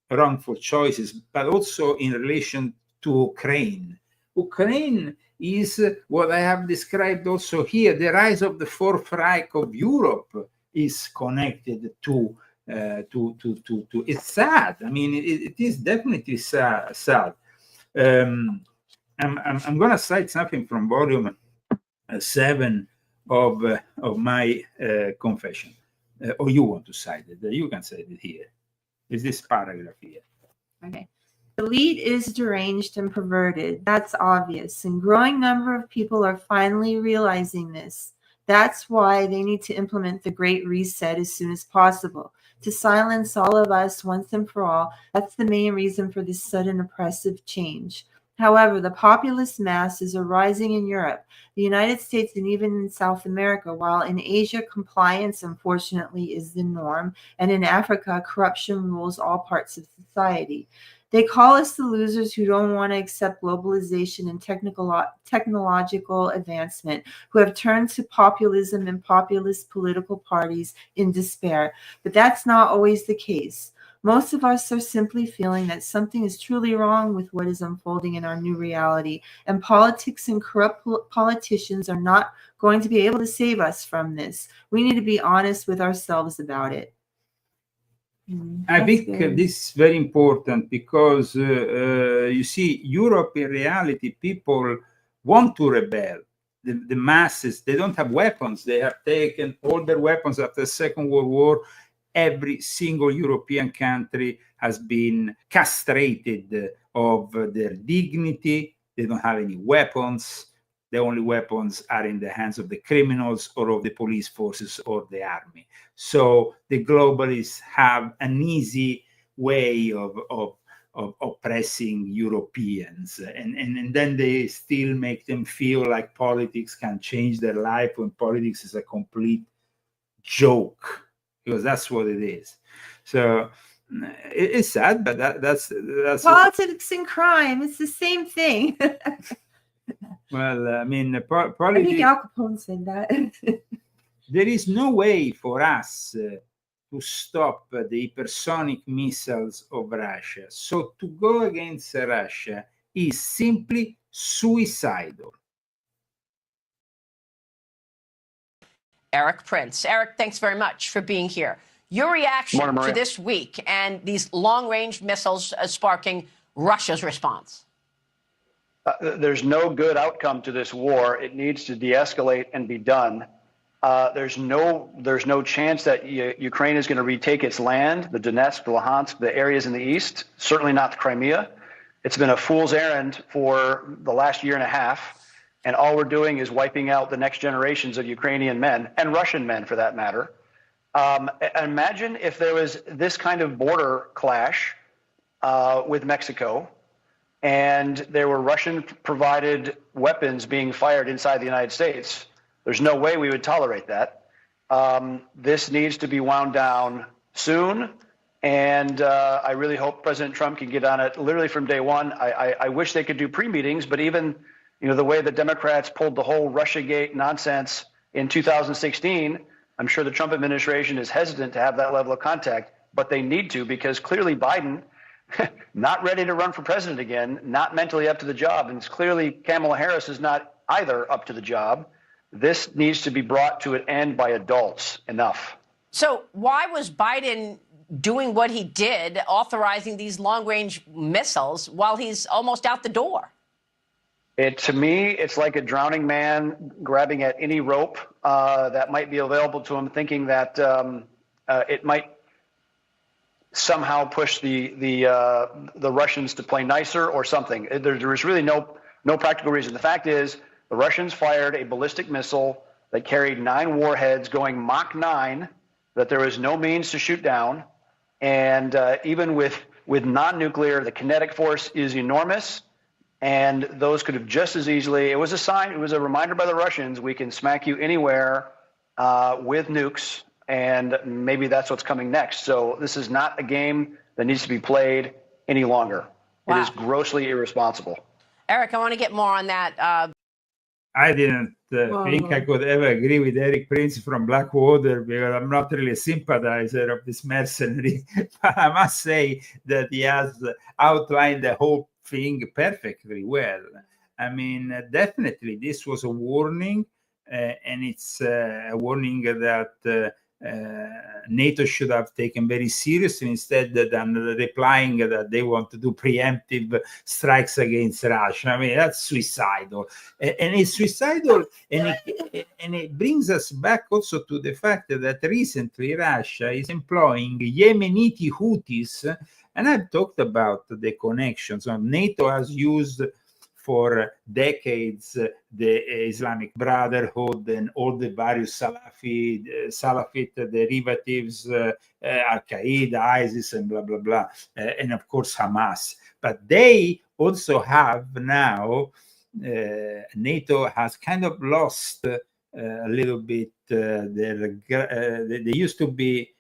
wrongful choices, but also in relation to Ukraine. Ukraine is what I have described also here. The rise of the Fourth Reich of Europe is connected to It's sad. I mean, it is definitely sad. I'm going to cite something from volume 7 of my confession. Or you want to cite it? You can cite it here. Is this paragraph here? Okay. The elite is deranged and perverted. That's obvious. And growing number of people are finally realizing this. That's why they need to implement the Great Reset as soon as possible, to silence all of us once and for all. That's the main reason for this sudden oppressive change. However, the populist masses are rising in Europe, the United States, and even in South America, while in Asia, compliance, unfortunately, is the norm, and in Africa, corruption rules all parts of society. They call us the losers who don't want to accept globalization and technological advancement, who have turned to populism and populist political parties in despair. But that's not always the case. Most of us are simply feeling that something is truly wrong with what is unfolding in our new reality, and politics and corrupt politicians are not going to be able to save us from this. We need to be honest with ourselves about it. I think this is very important because you see, Europe in reality, people want to rebel. The masses, they don't have weapons. They have taken all their weapons after the Second World War. Every single European country has been castrated of their dignity. They don't have any weapons. The only weapons are in the hands of the criminals or of the police forces or the army. So the globalists have an easy way of oppressing Europeans. And then they still make them feel like politics can change their life when politics is a complete joke, because that's what it is. So it's sad, but that's politics and crime. It's the same thing. Well, I mean, I think Al Capone said that. There is no way for us to stop the hypersonic missiles of Russia. So to go against Russia is simply suicidal. Eric Prince. Eric, thanks very much for being here. Your reaction to this week and these long-range missiles sparking Russia's response? There's no good outcome to this war. It needs to de-escalate and be done. There's no chance that Ukraine is going to retake its land, the Donetsk, the Luhansk, the areas in the east, certainly not the Crimea. It's been a fool's errand for the last year and a half, and all we're doing is wiping out the next generations of Ukrainian men, and Russian men for that matter. Imagine if there was this kind of border clash with Mexico, and there were Russian-provided weapons being fired inside the United States. There's no way we would tolerate that. This needs to be wound down soon, and I really hope President Trump can get on it literally from day one. I wish they could do pre-meetings, but even the way the Democrats pulled the whole Russiagate nonsense in 2016, I'm sure the Trump administration is hesitant to have that level of contact, but they need to, because clearly Biden, not ready to run for president again, not mentally up to the job, and it's clearly Kamala Harris is not either up to the job. This needs to be brought to an end by adults. Enough. So why was Biden doing what he did, authorizing these long-range missiles while he's almost out the door? To me, it's like a drowning man grabbing at any rope that might be available to him, thinking that it might somehow push the Russians to play nicer or something. There is really no practical reason. The fact is, the Russians fired a ballistic missile that carried 9 warheads going Mach 9 that there was no means to shoot down. And even with non-nuclear, the kinetic force is enormous. And those could have just as easily, it was a sign, it was a reminder by the Russians, we can smack you anywhere with nukes, and maybe that's what's coming next. So this is not a game that needs to be played any longer. Wow. It is grossly irresponsible. Eric, I want to get more on that. I didn't think I could ever agree with Eric Prince from Blackwater, because I'm not really a sympathizer of this mercenary. But I must say that he has outlined the whole thing perfectly well. I mean, definitely this was a warning, and it's a warning that NATO should have taken very seriously, instead than replying that they want to do preemptive strikes against Russia. I mean, that's suicidal, and it's suicidal, and it brings us back also to the fact that recently Russia is employing Yemeniti Houthis, and I've talked about the connections. NATO has used for decades the Islamic Brotherhood and all the various Salafist derivatives, Al-Qaeda, ISIS, and blah, blah, blah, and of course Hamas. But they also have now, NATO has kind of lost a little bit they used to be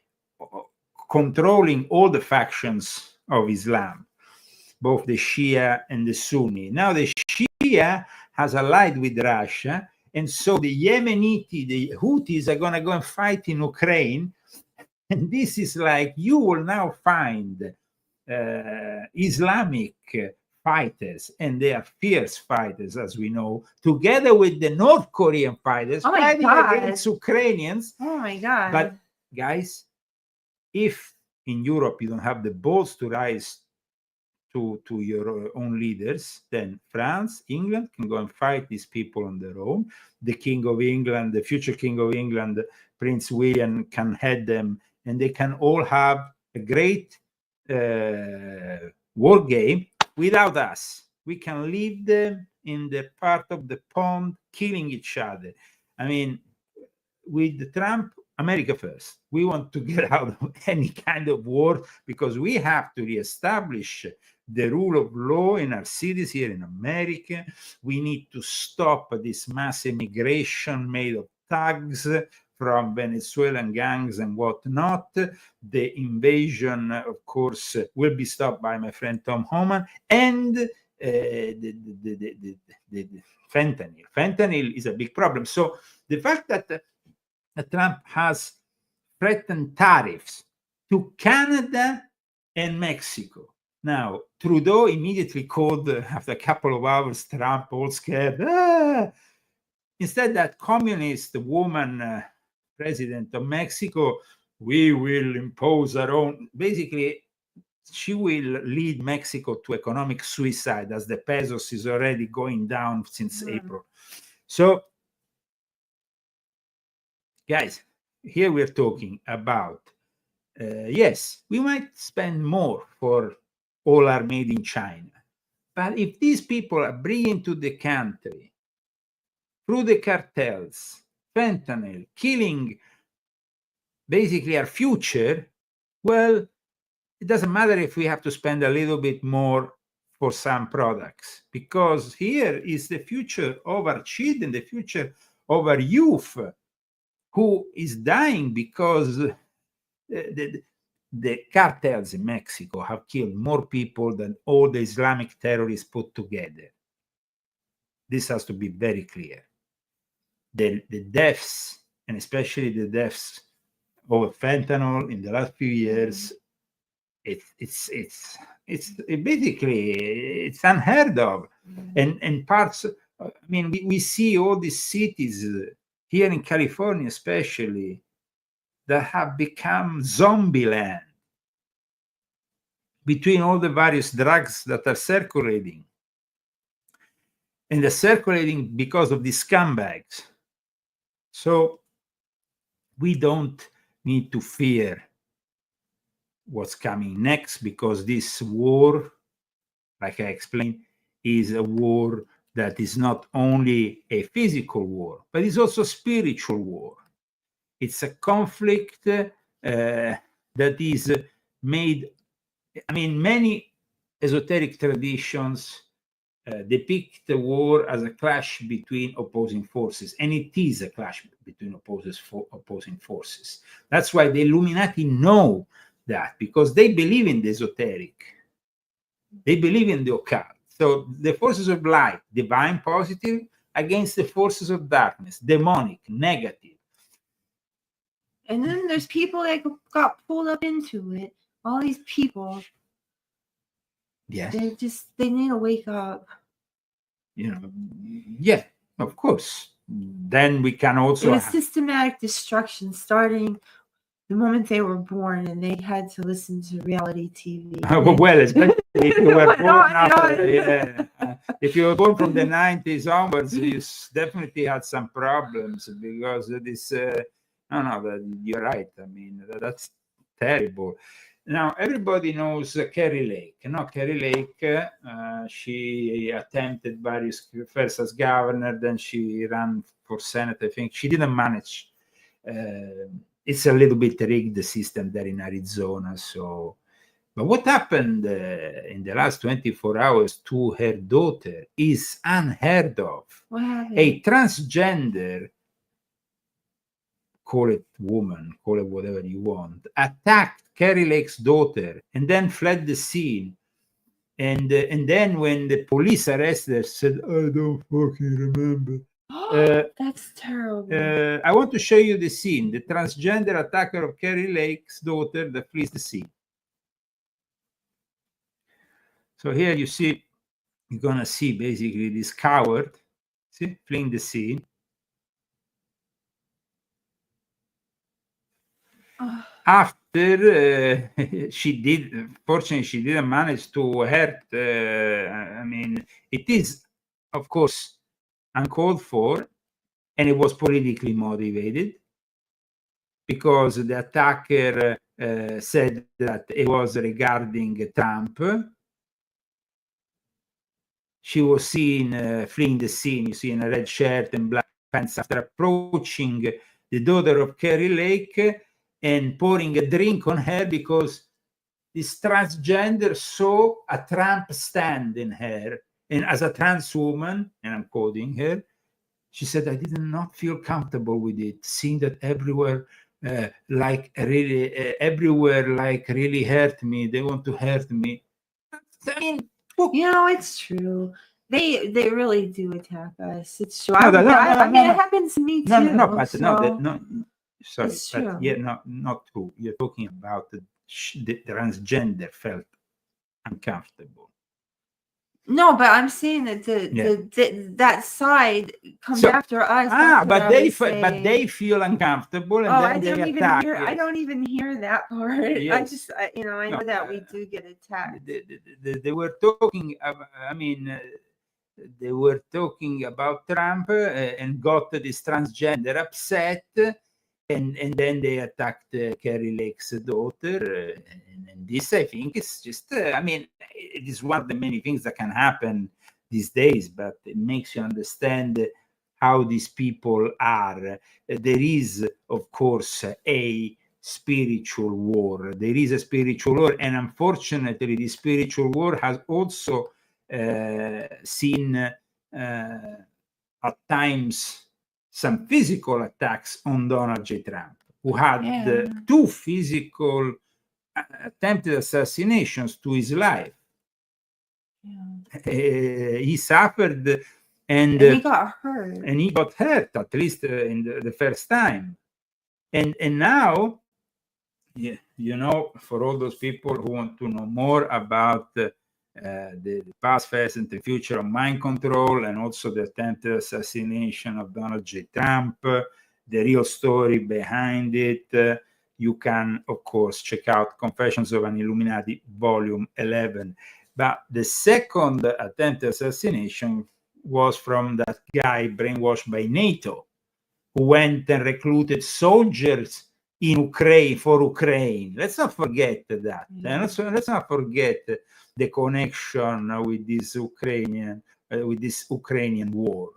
controlling all the factions of Islam, both the Shia and the Sunni. Now the Shia has allied with Russia, and so the Yemeniti, the Houthis, are going to go and fight in Ukraine. And this is like, you will now find Islamic fighters, and they are fierce fighters, as we know, together with the North Korean fighters fighting against Ukrainians. Oh my God. But guys, if in Europe you don't have the balls to rise to your own leaders, then France, England can go and fight these people on their own. The King of England, the future King of England, Prince William, can head them, and they can all have a great war game without us. We can leave them in the part of the pond killing each other. I mean, with Trump, America first. We want to get out of any kind of war, because we have to reestablish the rule of law in our cities here in America. We need to stop this mass immigration made of thugs from Venezuelan gangs and whatnot. The invasion, of course, will be stopped by my friend Tom Homan. And the fentanyl. Fentanyl is a big problem. So the fact that Trump has threatened tariffs to Canada and Mexico. Now, Trudeau immediately called, after a couple of hours, Trump all scared. Instead, that communist woman, president of Mexico, we will impose our own. Basically, she will lead Mexico to economic suicide, as the pesos is already going down since April. So, guys, here we're talking about, yes, we might spend more for all are made in China. But if these people are bringing to the country, through the cartels, fentanyl, killing basically our future, well, it doesn't matter if we have to spend a little bit more for some products, because here is the future of our children, the future of our youth, who is dying because the cartels in Mexico have killed more people than all the Islamic terrorists put together. This has to be very clear. The deaths, and especially the deaths of fentanyl in the last few years, it's basically it's unheard of. And parts, I mean, we see all these cities here in California, especially, that have become zombie land between all the various drugs that are circulating. And they're circulating because of these scumbags. So we don't need to fear what's coming next, because this war, like I explained, is a war that is not only a physical war, but it's also a spiritual war. It's a conflict that is made, I mean, many esoteric traditions depict the war as a clash between opposing forces, and it is a clash between opposing forces. That's why the Illuminati know that, because they believe in the esoteric. They believe in the occult. So the forces of light, divine, positive, against the forces of darkness, demonic, negative. And then there's people that got pulled up into it. All these people. Yes. They need to wake up. You know, yeah, of course. Then we can also It was systematic destruction, starting the moment they were born, and they had to listen to reality TV. Well, especially if you were born on. if you were born from the 90s onwards, you definitely had some problems, because this. You're right. I mean, that's terrible. Now, everybody knows Carrie Lake. Carrie Lake, she attempted first as governor, then she ran for Senate, I think. She didn't manage. It's a little bit rigged, the system there in Arizona. So, but what happened in the last 24 hours to her daughter is unheard of. What happened? A transgender, call it woman, call it whatever you want, attacked Carrie Lake's daughter and then fled the scene. And then when the police arrested her, said, I don't fucking remember. That's terrible. I want to show you the scene. The transgender attacker of Carrie Lake's daughter that flees the scene. So here you see, you're going to see basically this coward, see, fleeing the scene. After fortunately, she didn't manage to hurt. I mean, it is, of course, uncalled for, and it was politically motivated, because the attacker said that it was regarding Trump. She was seen fleeing the scene, you see, in a red shirt and black pants, after approaching the daughter of Carrie Lake and pouring a drink on her, because this transgender saw a Trump stand in her. And as a trans woman, and I'm quoting her, she said, I did not feel comfortable with it, seeing that everywhere really hurt me. They want to hurt me. I mean, it's true. They really do attack us. It's true. I mean, it happens to me too. Sorry, but not true. You're talking about the transgender felt uncomfortable. No, but I'm saying that that side comes after us. But they feel uncomfortable, and then they attack. I don't even hear that part. Yes. I know that we do get attacked. They were talking. They were talking about Trump and got this transgender upset. And then they attacked Carrie Lake's daughter. And this, I think, is just, it is one of the many things that can happen these days, but it makes you understand how these people are. There is, of course, a spiritual war. There is a spiritual war. And unfortunately, the spiritual war has also seen at times some physical attacks on Donald J. Trump, who had 2 physical attempted assassinations to his life. He suffered, and he got hurt. And he got hurt, at least in the first time. And now, for all those people who want to know more about the past, present, and future of mind control, and also the attempted assassination of Donald J. Trump, the real story behind it, you can, of course, check out Confessions of an Illuminati, Volume 11. But the second attempted assassination was from that guy brainwashed by NATO, who went and recruited soldiers in Ukraine for Ukraine. Let's not forget that. Let's not forget the connection with this Ukrainian war.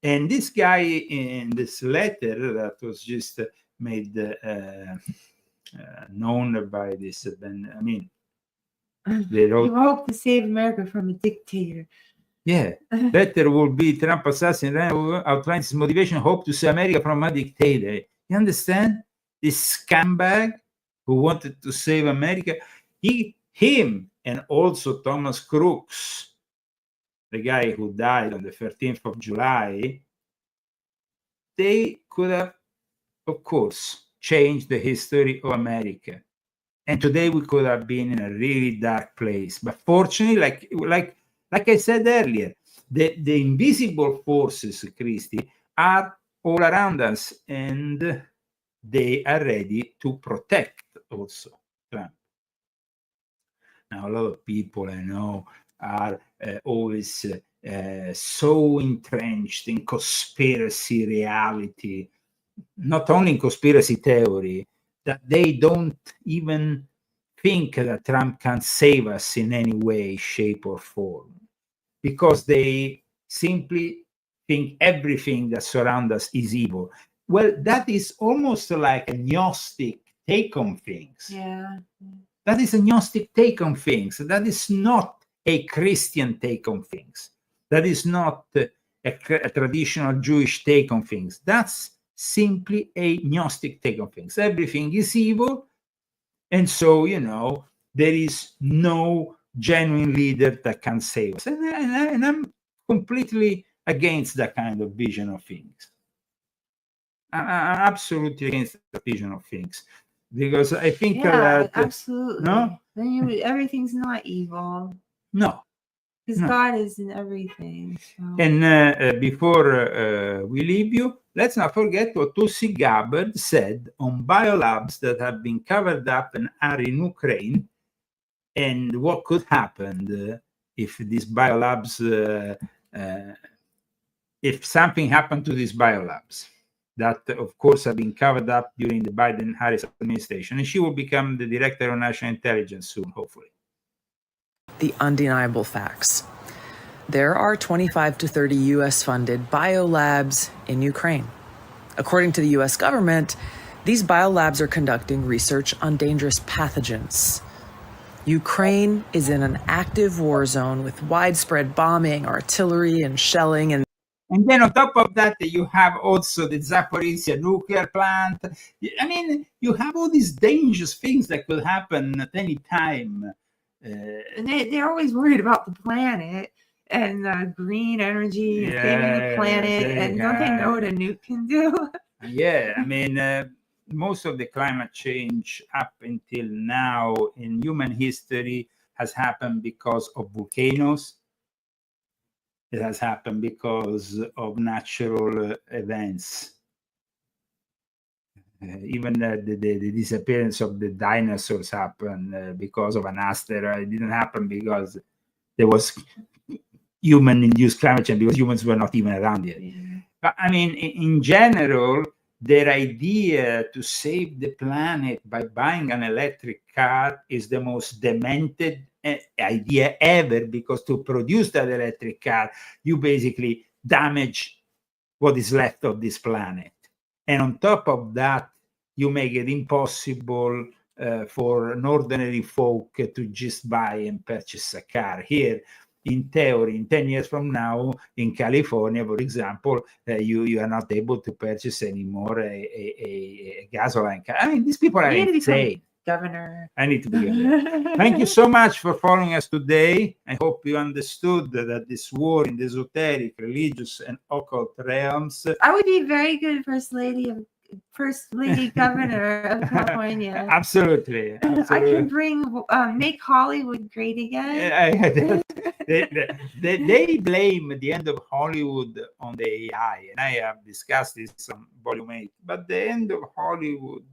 And this guy, in this letter that was just made known by this, they wrote, "We hope to save America from a dictator." Yeah, letter will be Trump assassin outlines his motivation, hope to save America from a dictator. You understand? This scumbag who wanted to save America, him, and also Thomas Crooks, the guy who died on the 13th of July, they could have, of course, changed the history of America. And today we could have been in a really dark place. But fortunately, like I said earlier, the invisible forces, Christy, are all around us, and they are ready to protect also Trump. Now, a lot of people I know are always so entrenched in conspiracy reality, not only in conspiracy theory, that they don't even think that Trump can save us in any way, shape, or form, because they simply think everything that surrounds us is evil. Well, that is almost like a Gnostic take on things. Yeah. That is a Gnostic take on things. That is not a Christian take on things. That is not a traditional Jewish take on things. That's simply a Gnostic take on things. Everything is evil. And so, there is no genuine leader that can save us. And I'm completely against that kind of vision of things. I'm absolutely against the vision of things. Because I think that absolutely. No, Then everything's not evil. No, because God is in everything. So. And before we leave you, let's not forget what Tulsi Gabbard said on biolabs that have been covered up and are in Ukraine, and what could happen if these biolabs, if something happened to these biolabs. That, of course, have been covered up during the Biden-Harris administration. And she will become the director of national intelligence soon, hopefully. The undeniable facts. There are 25 to 30 U.S.-funded biolabs in Ukraine. According to the U.S. government, these biolabs are conducting research on dangerous pathogens. Ukraine is in an active war zone with widespread bombing, artillery, and shelling, and then on top of that, you have also the Zaporizhia nuclear plant. I mean, you have all these dangerous things that could happen at any time. And they're always worried about the planet and green energy and saving the planet. And don't they know what a nuke can do? Yeah, I mean, most of the climate change up until now in human history has happened because of volcanoes. It has happened because of natural events. Even the disappearance of the dinosaurs happened because of an asteroid. It didn't happen because there was human-induced climate change, because humans were not even around yet. Yeah. But I mean, in general, their idea to save the planet by buying an electric car is the most demented idea ever, because to produce that electric car, you basically damage what is left of this planet. And on top of that, you make it impossible for an ordinary folk to just buy and purchase a car. Here, in theory, in 10 years from now, in California, for example, you are not able to purchase anymore a gasoline car. I mean, these people are insane. Governor. I need to be governor. Thank you so much for following us today. I hope you understood that this war in the esoteric, religious, and occult realms. I would be very good first lady governor of California. Absolutely. I can make Hollywood great again. They blame the end of Hollywood on the AI, and I have discussed this on Volume 8. But the end of Hollywood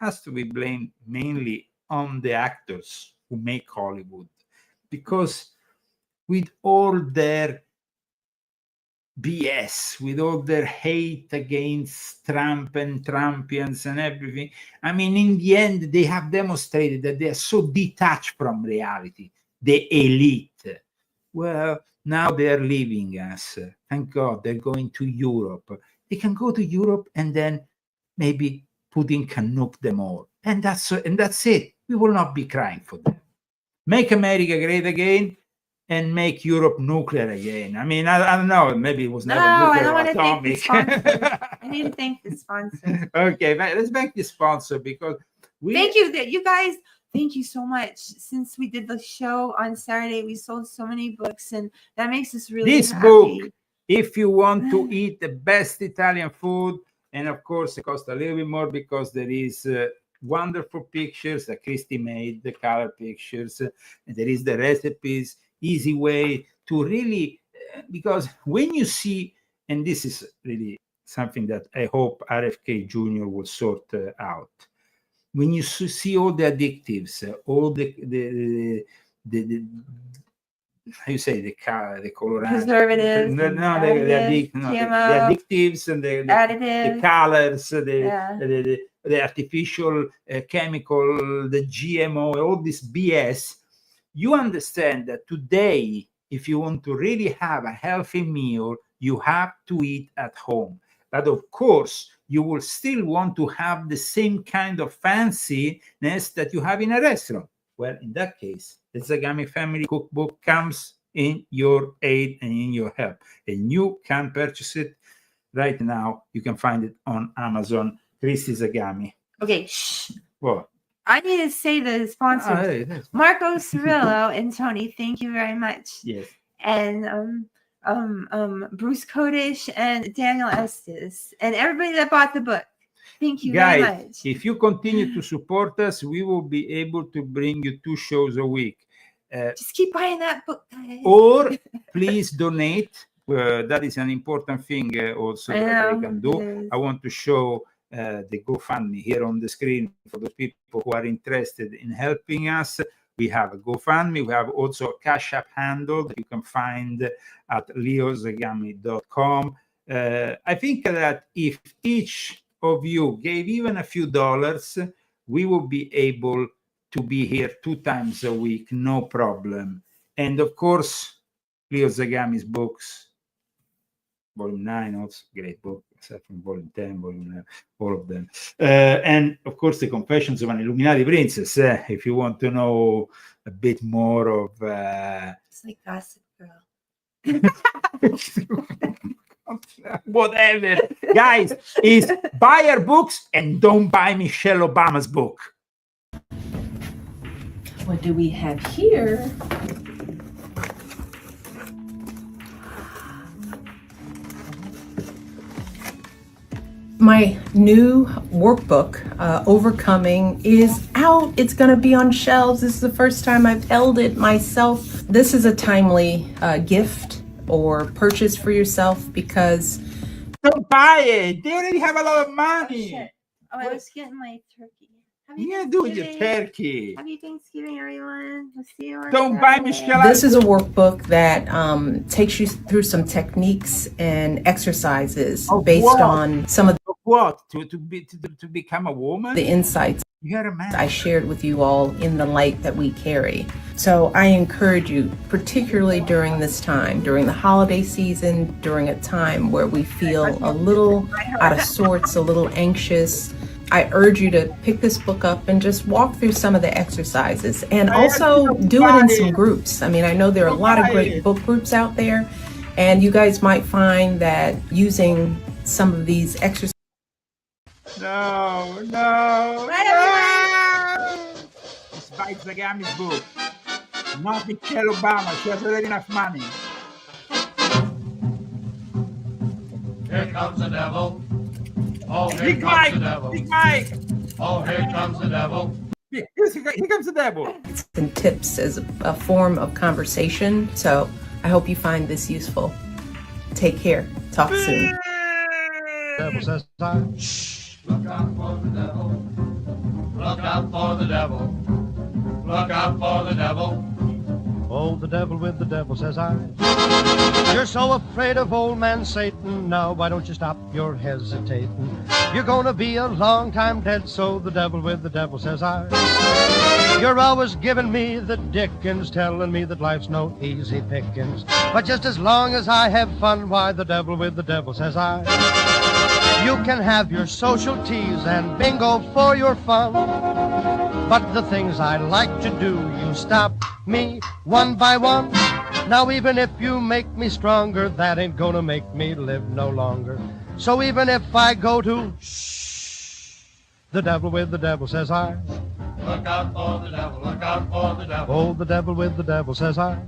has to be blamed mainly on the actors who make Hollywood, because with all their BS, with all their hate against Trump and Trumpians and everything, I mean, in the end, they have demonstrated that they are so detached from reality, the elite. Well, now they're leaving us. Thank God they're going to Europe. They can go to Europe, and then maybe Putin can nuke them all. And that's it. We will not be crying for them. Make America great again, and make Europe nuclear again. I mean, I don't know. Maybe it was never nuclear or atomic. I need to thank the sponsor. Okay, let's thank the sponsor, because thank you guys. Thank you so much. Since we did the show on Saturday, we sold so many books, and that makes us really happy. Book, if you want to eat the best Italian food, and of course it costs a little bit more because there is wonderful pictures that Christy made, the color pictures, and there is the recipes, easy way to really, because when you see, and this is really something that I hope RFK Jr. will sort out. When you see all the addictives, all the how you say the colorants, preservatives, the addictives and the colors, the artificial chemical, the GMO, all this BS. You understand that today, if you want to really have a healthy meal, you have to eat at home. But of course, you will still want to have the same kind of fanciness that you have in a restaurant. Well, in that case, the Zagami Family Cookbook comes in your aid and in your help. And you can purchase it right now. You can find it on Amazon. Christy Zagami. Okay, shh. What? I need to say the sponsors. Marco Cirillo and Tony, thank you very much. Yes. And Bruce Kodish and Daniel Estes and everybody that bought the book. Thank you very much. If you continue to support us, we will be able to bring you 2 shows a week. Just keep buying that book, guys. Or please donate. That is an important thing also that they can do. I want to show the GoFundMe here on the screen for the people who are interested in helping us. We have a GoFundMe. We have also a Cash App handle that you can find at leozagami.com. I think that if each of you gave even a few dollars, we will be able to be here 2 times a week, no problem. And of course, Leo Zagami's books, Volume 9, also great book, except from Volume 10, Volume 11, all of them. And of course, the Confessions of an Illuminati Princess, if you want to know a bit more of... It's like Gossip Girl. Whatever. Guys, is buy her books and don't buy Michelle Obama's book. What do we have here? My new workbook, Overcoming, is out. It's going to be on shelves. This is the first time I've held it myself. This is a timely gift or purchase for yourself because... Don't buy it. They already have a lot of money. Oh, I was getting my turkey. You gotta do with your turkey. Happy Thanksgiving, everyone. We'll see you on Don't buy Michelle. This is a workbook that takes you through some techniques and exercises based on some of the to become a woman. The insights I shared with you all in the light that we carry. So I encourage you, particularly during this time, during the holiday season, during a time where we feel a little out of sorts, a little anxious, I urge you to pick this book up and just walk through some of the exercises and also do it in some groups. I mean, I know there are a lot of great book groups out there, and you guys might find that using some of these exercises. No. It's by Zagami's book, not Michelle Obama. She has already enough money. Here comes the devil. Oh, here Big comes Mike! the devil. Big Mike! Oh, here comes the devil. Here comes the devil. And tips as a form of conversation. So I hope you find this useful. Take care. Talk soon. Devil says, shh. Look out for the devil. Look out for the devil. Look out for the devil. Oh, the devil with the devil says I. You're so afraid of old man Satan. Now, why don't you stop your hesitating? You're gonna be a long time dead, so the devil with the devil says I. You're always giving me the dickens, telling me that life's no easy pickings. But just as long as I have fun, why, the devil with the devil says I. You can have your social teas and bingo for your fun. But the things I like to do, you stop me one by one. Now even if you make me stronger, that ain't gonna make me live no longer. So even if I go to shh, the devil with the devil says I. Look out for the devil, look out for the devil. Oh, the devil with the devil says I.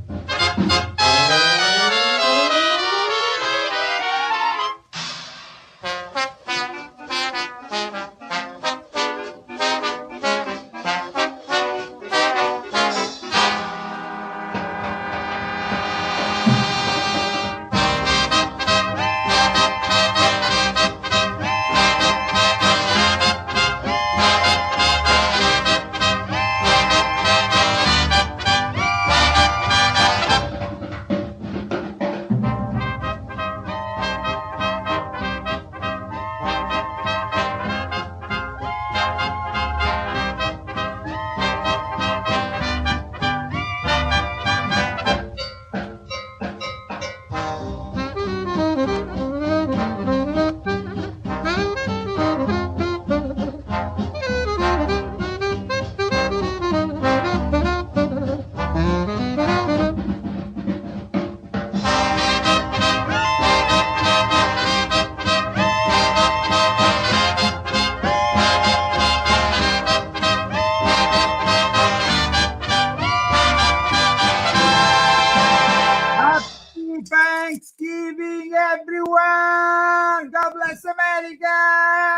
America!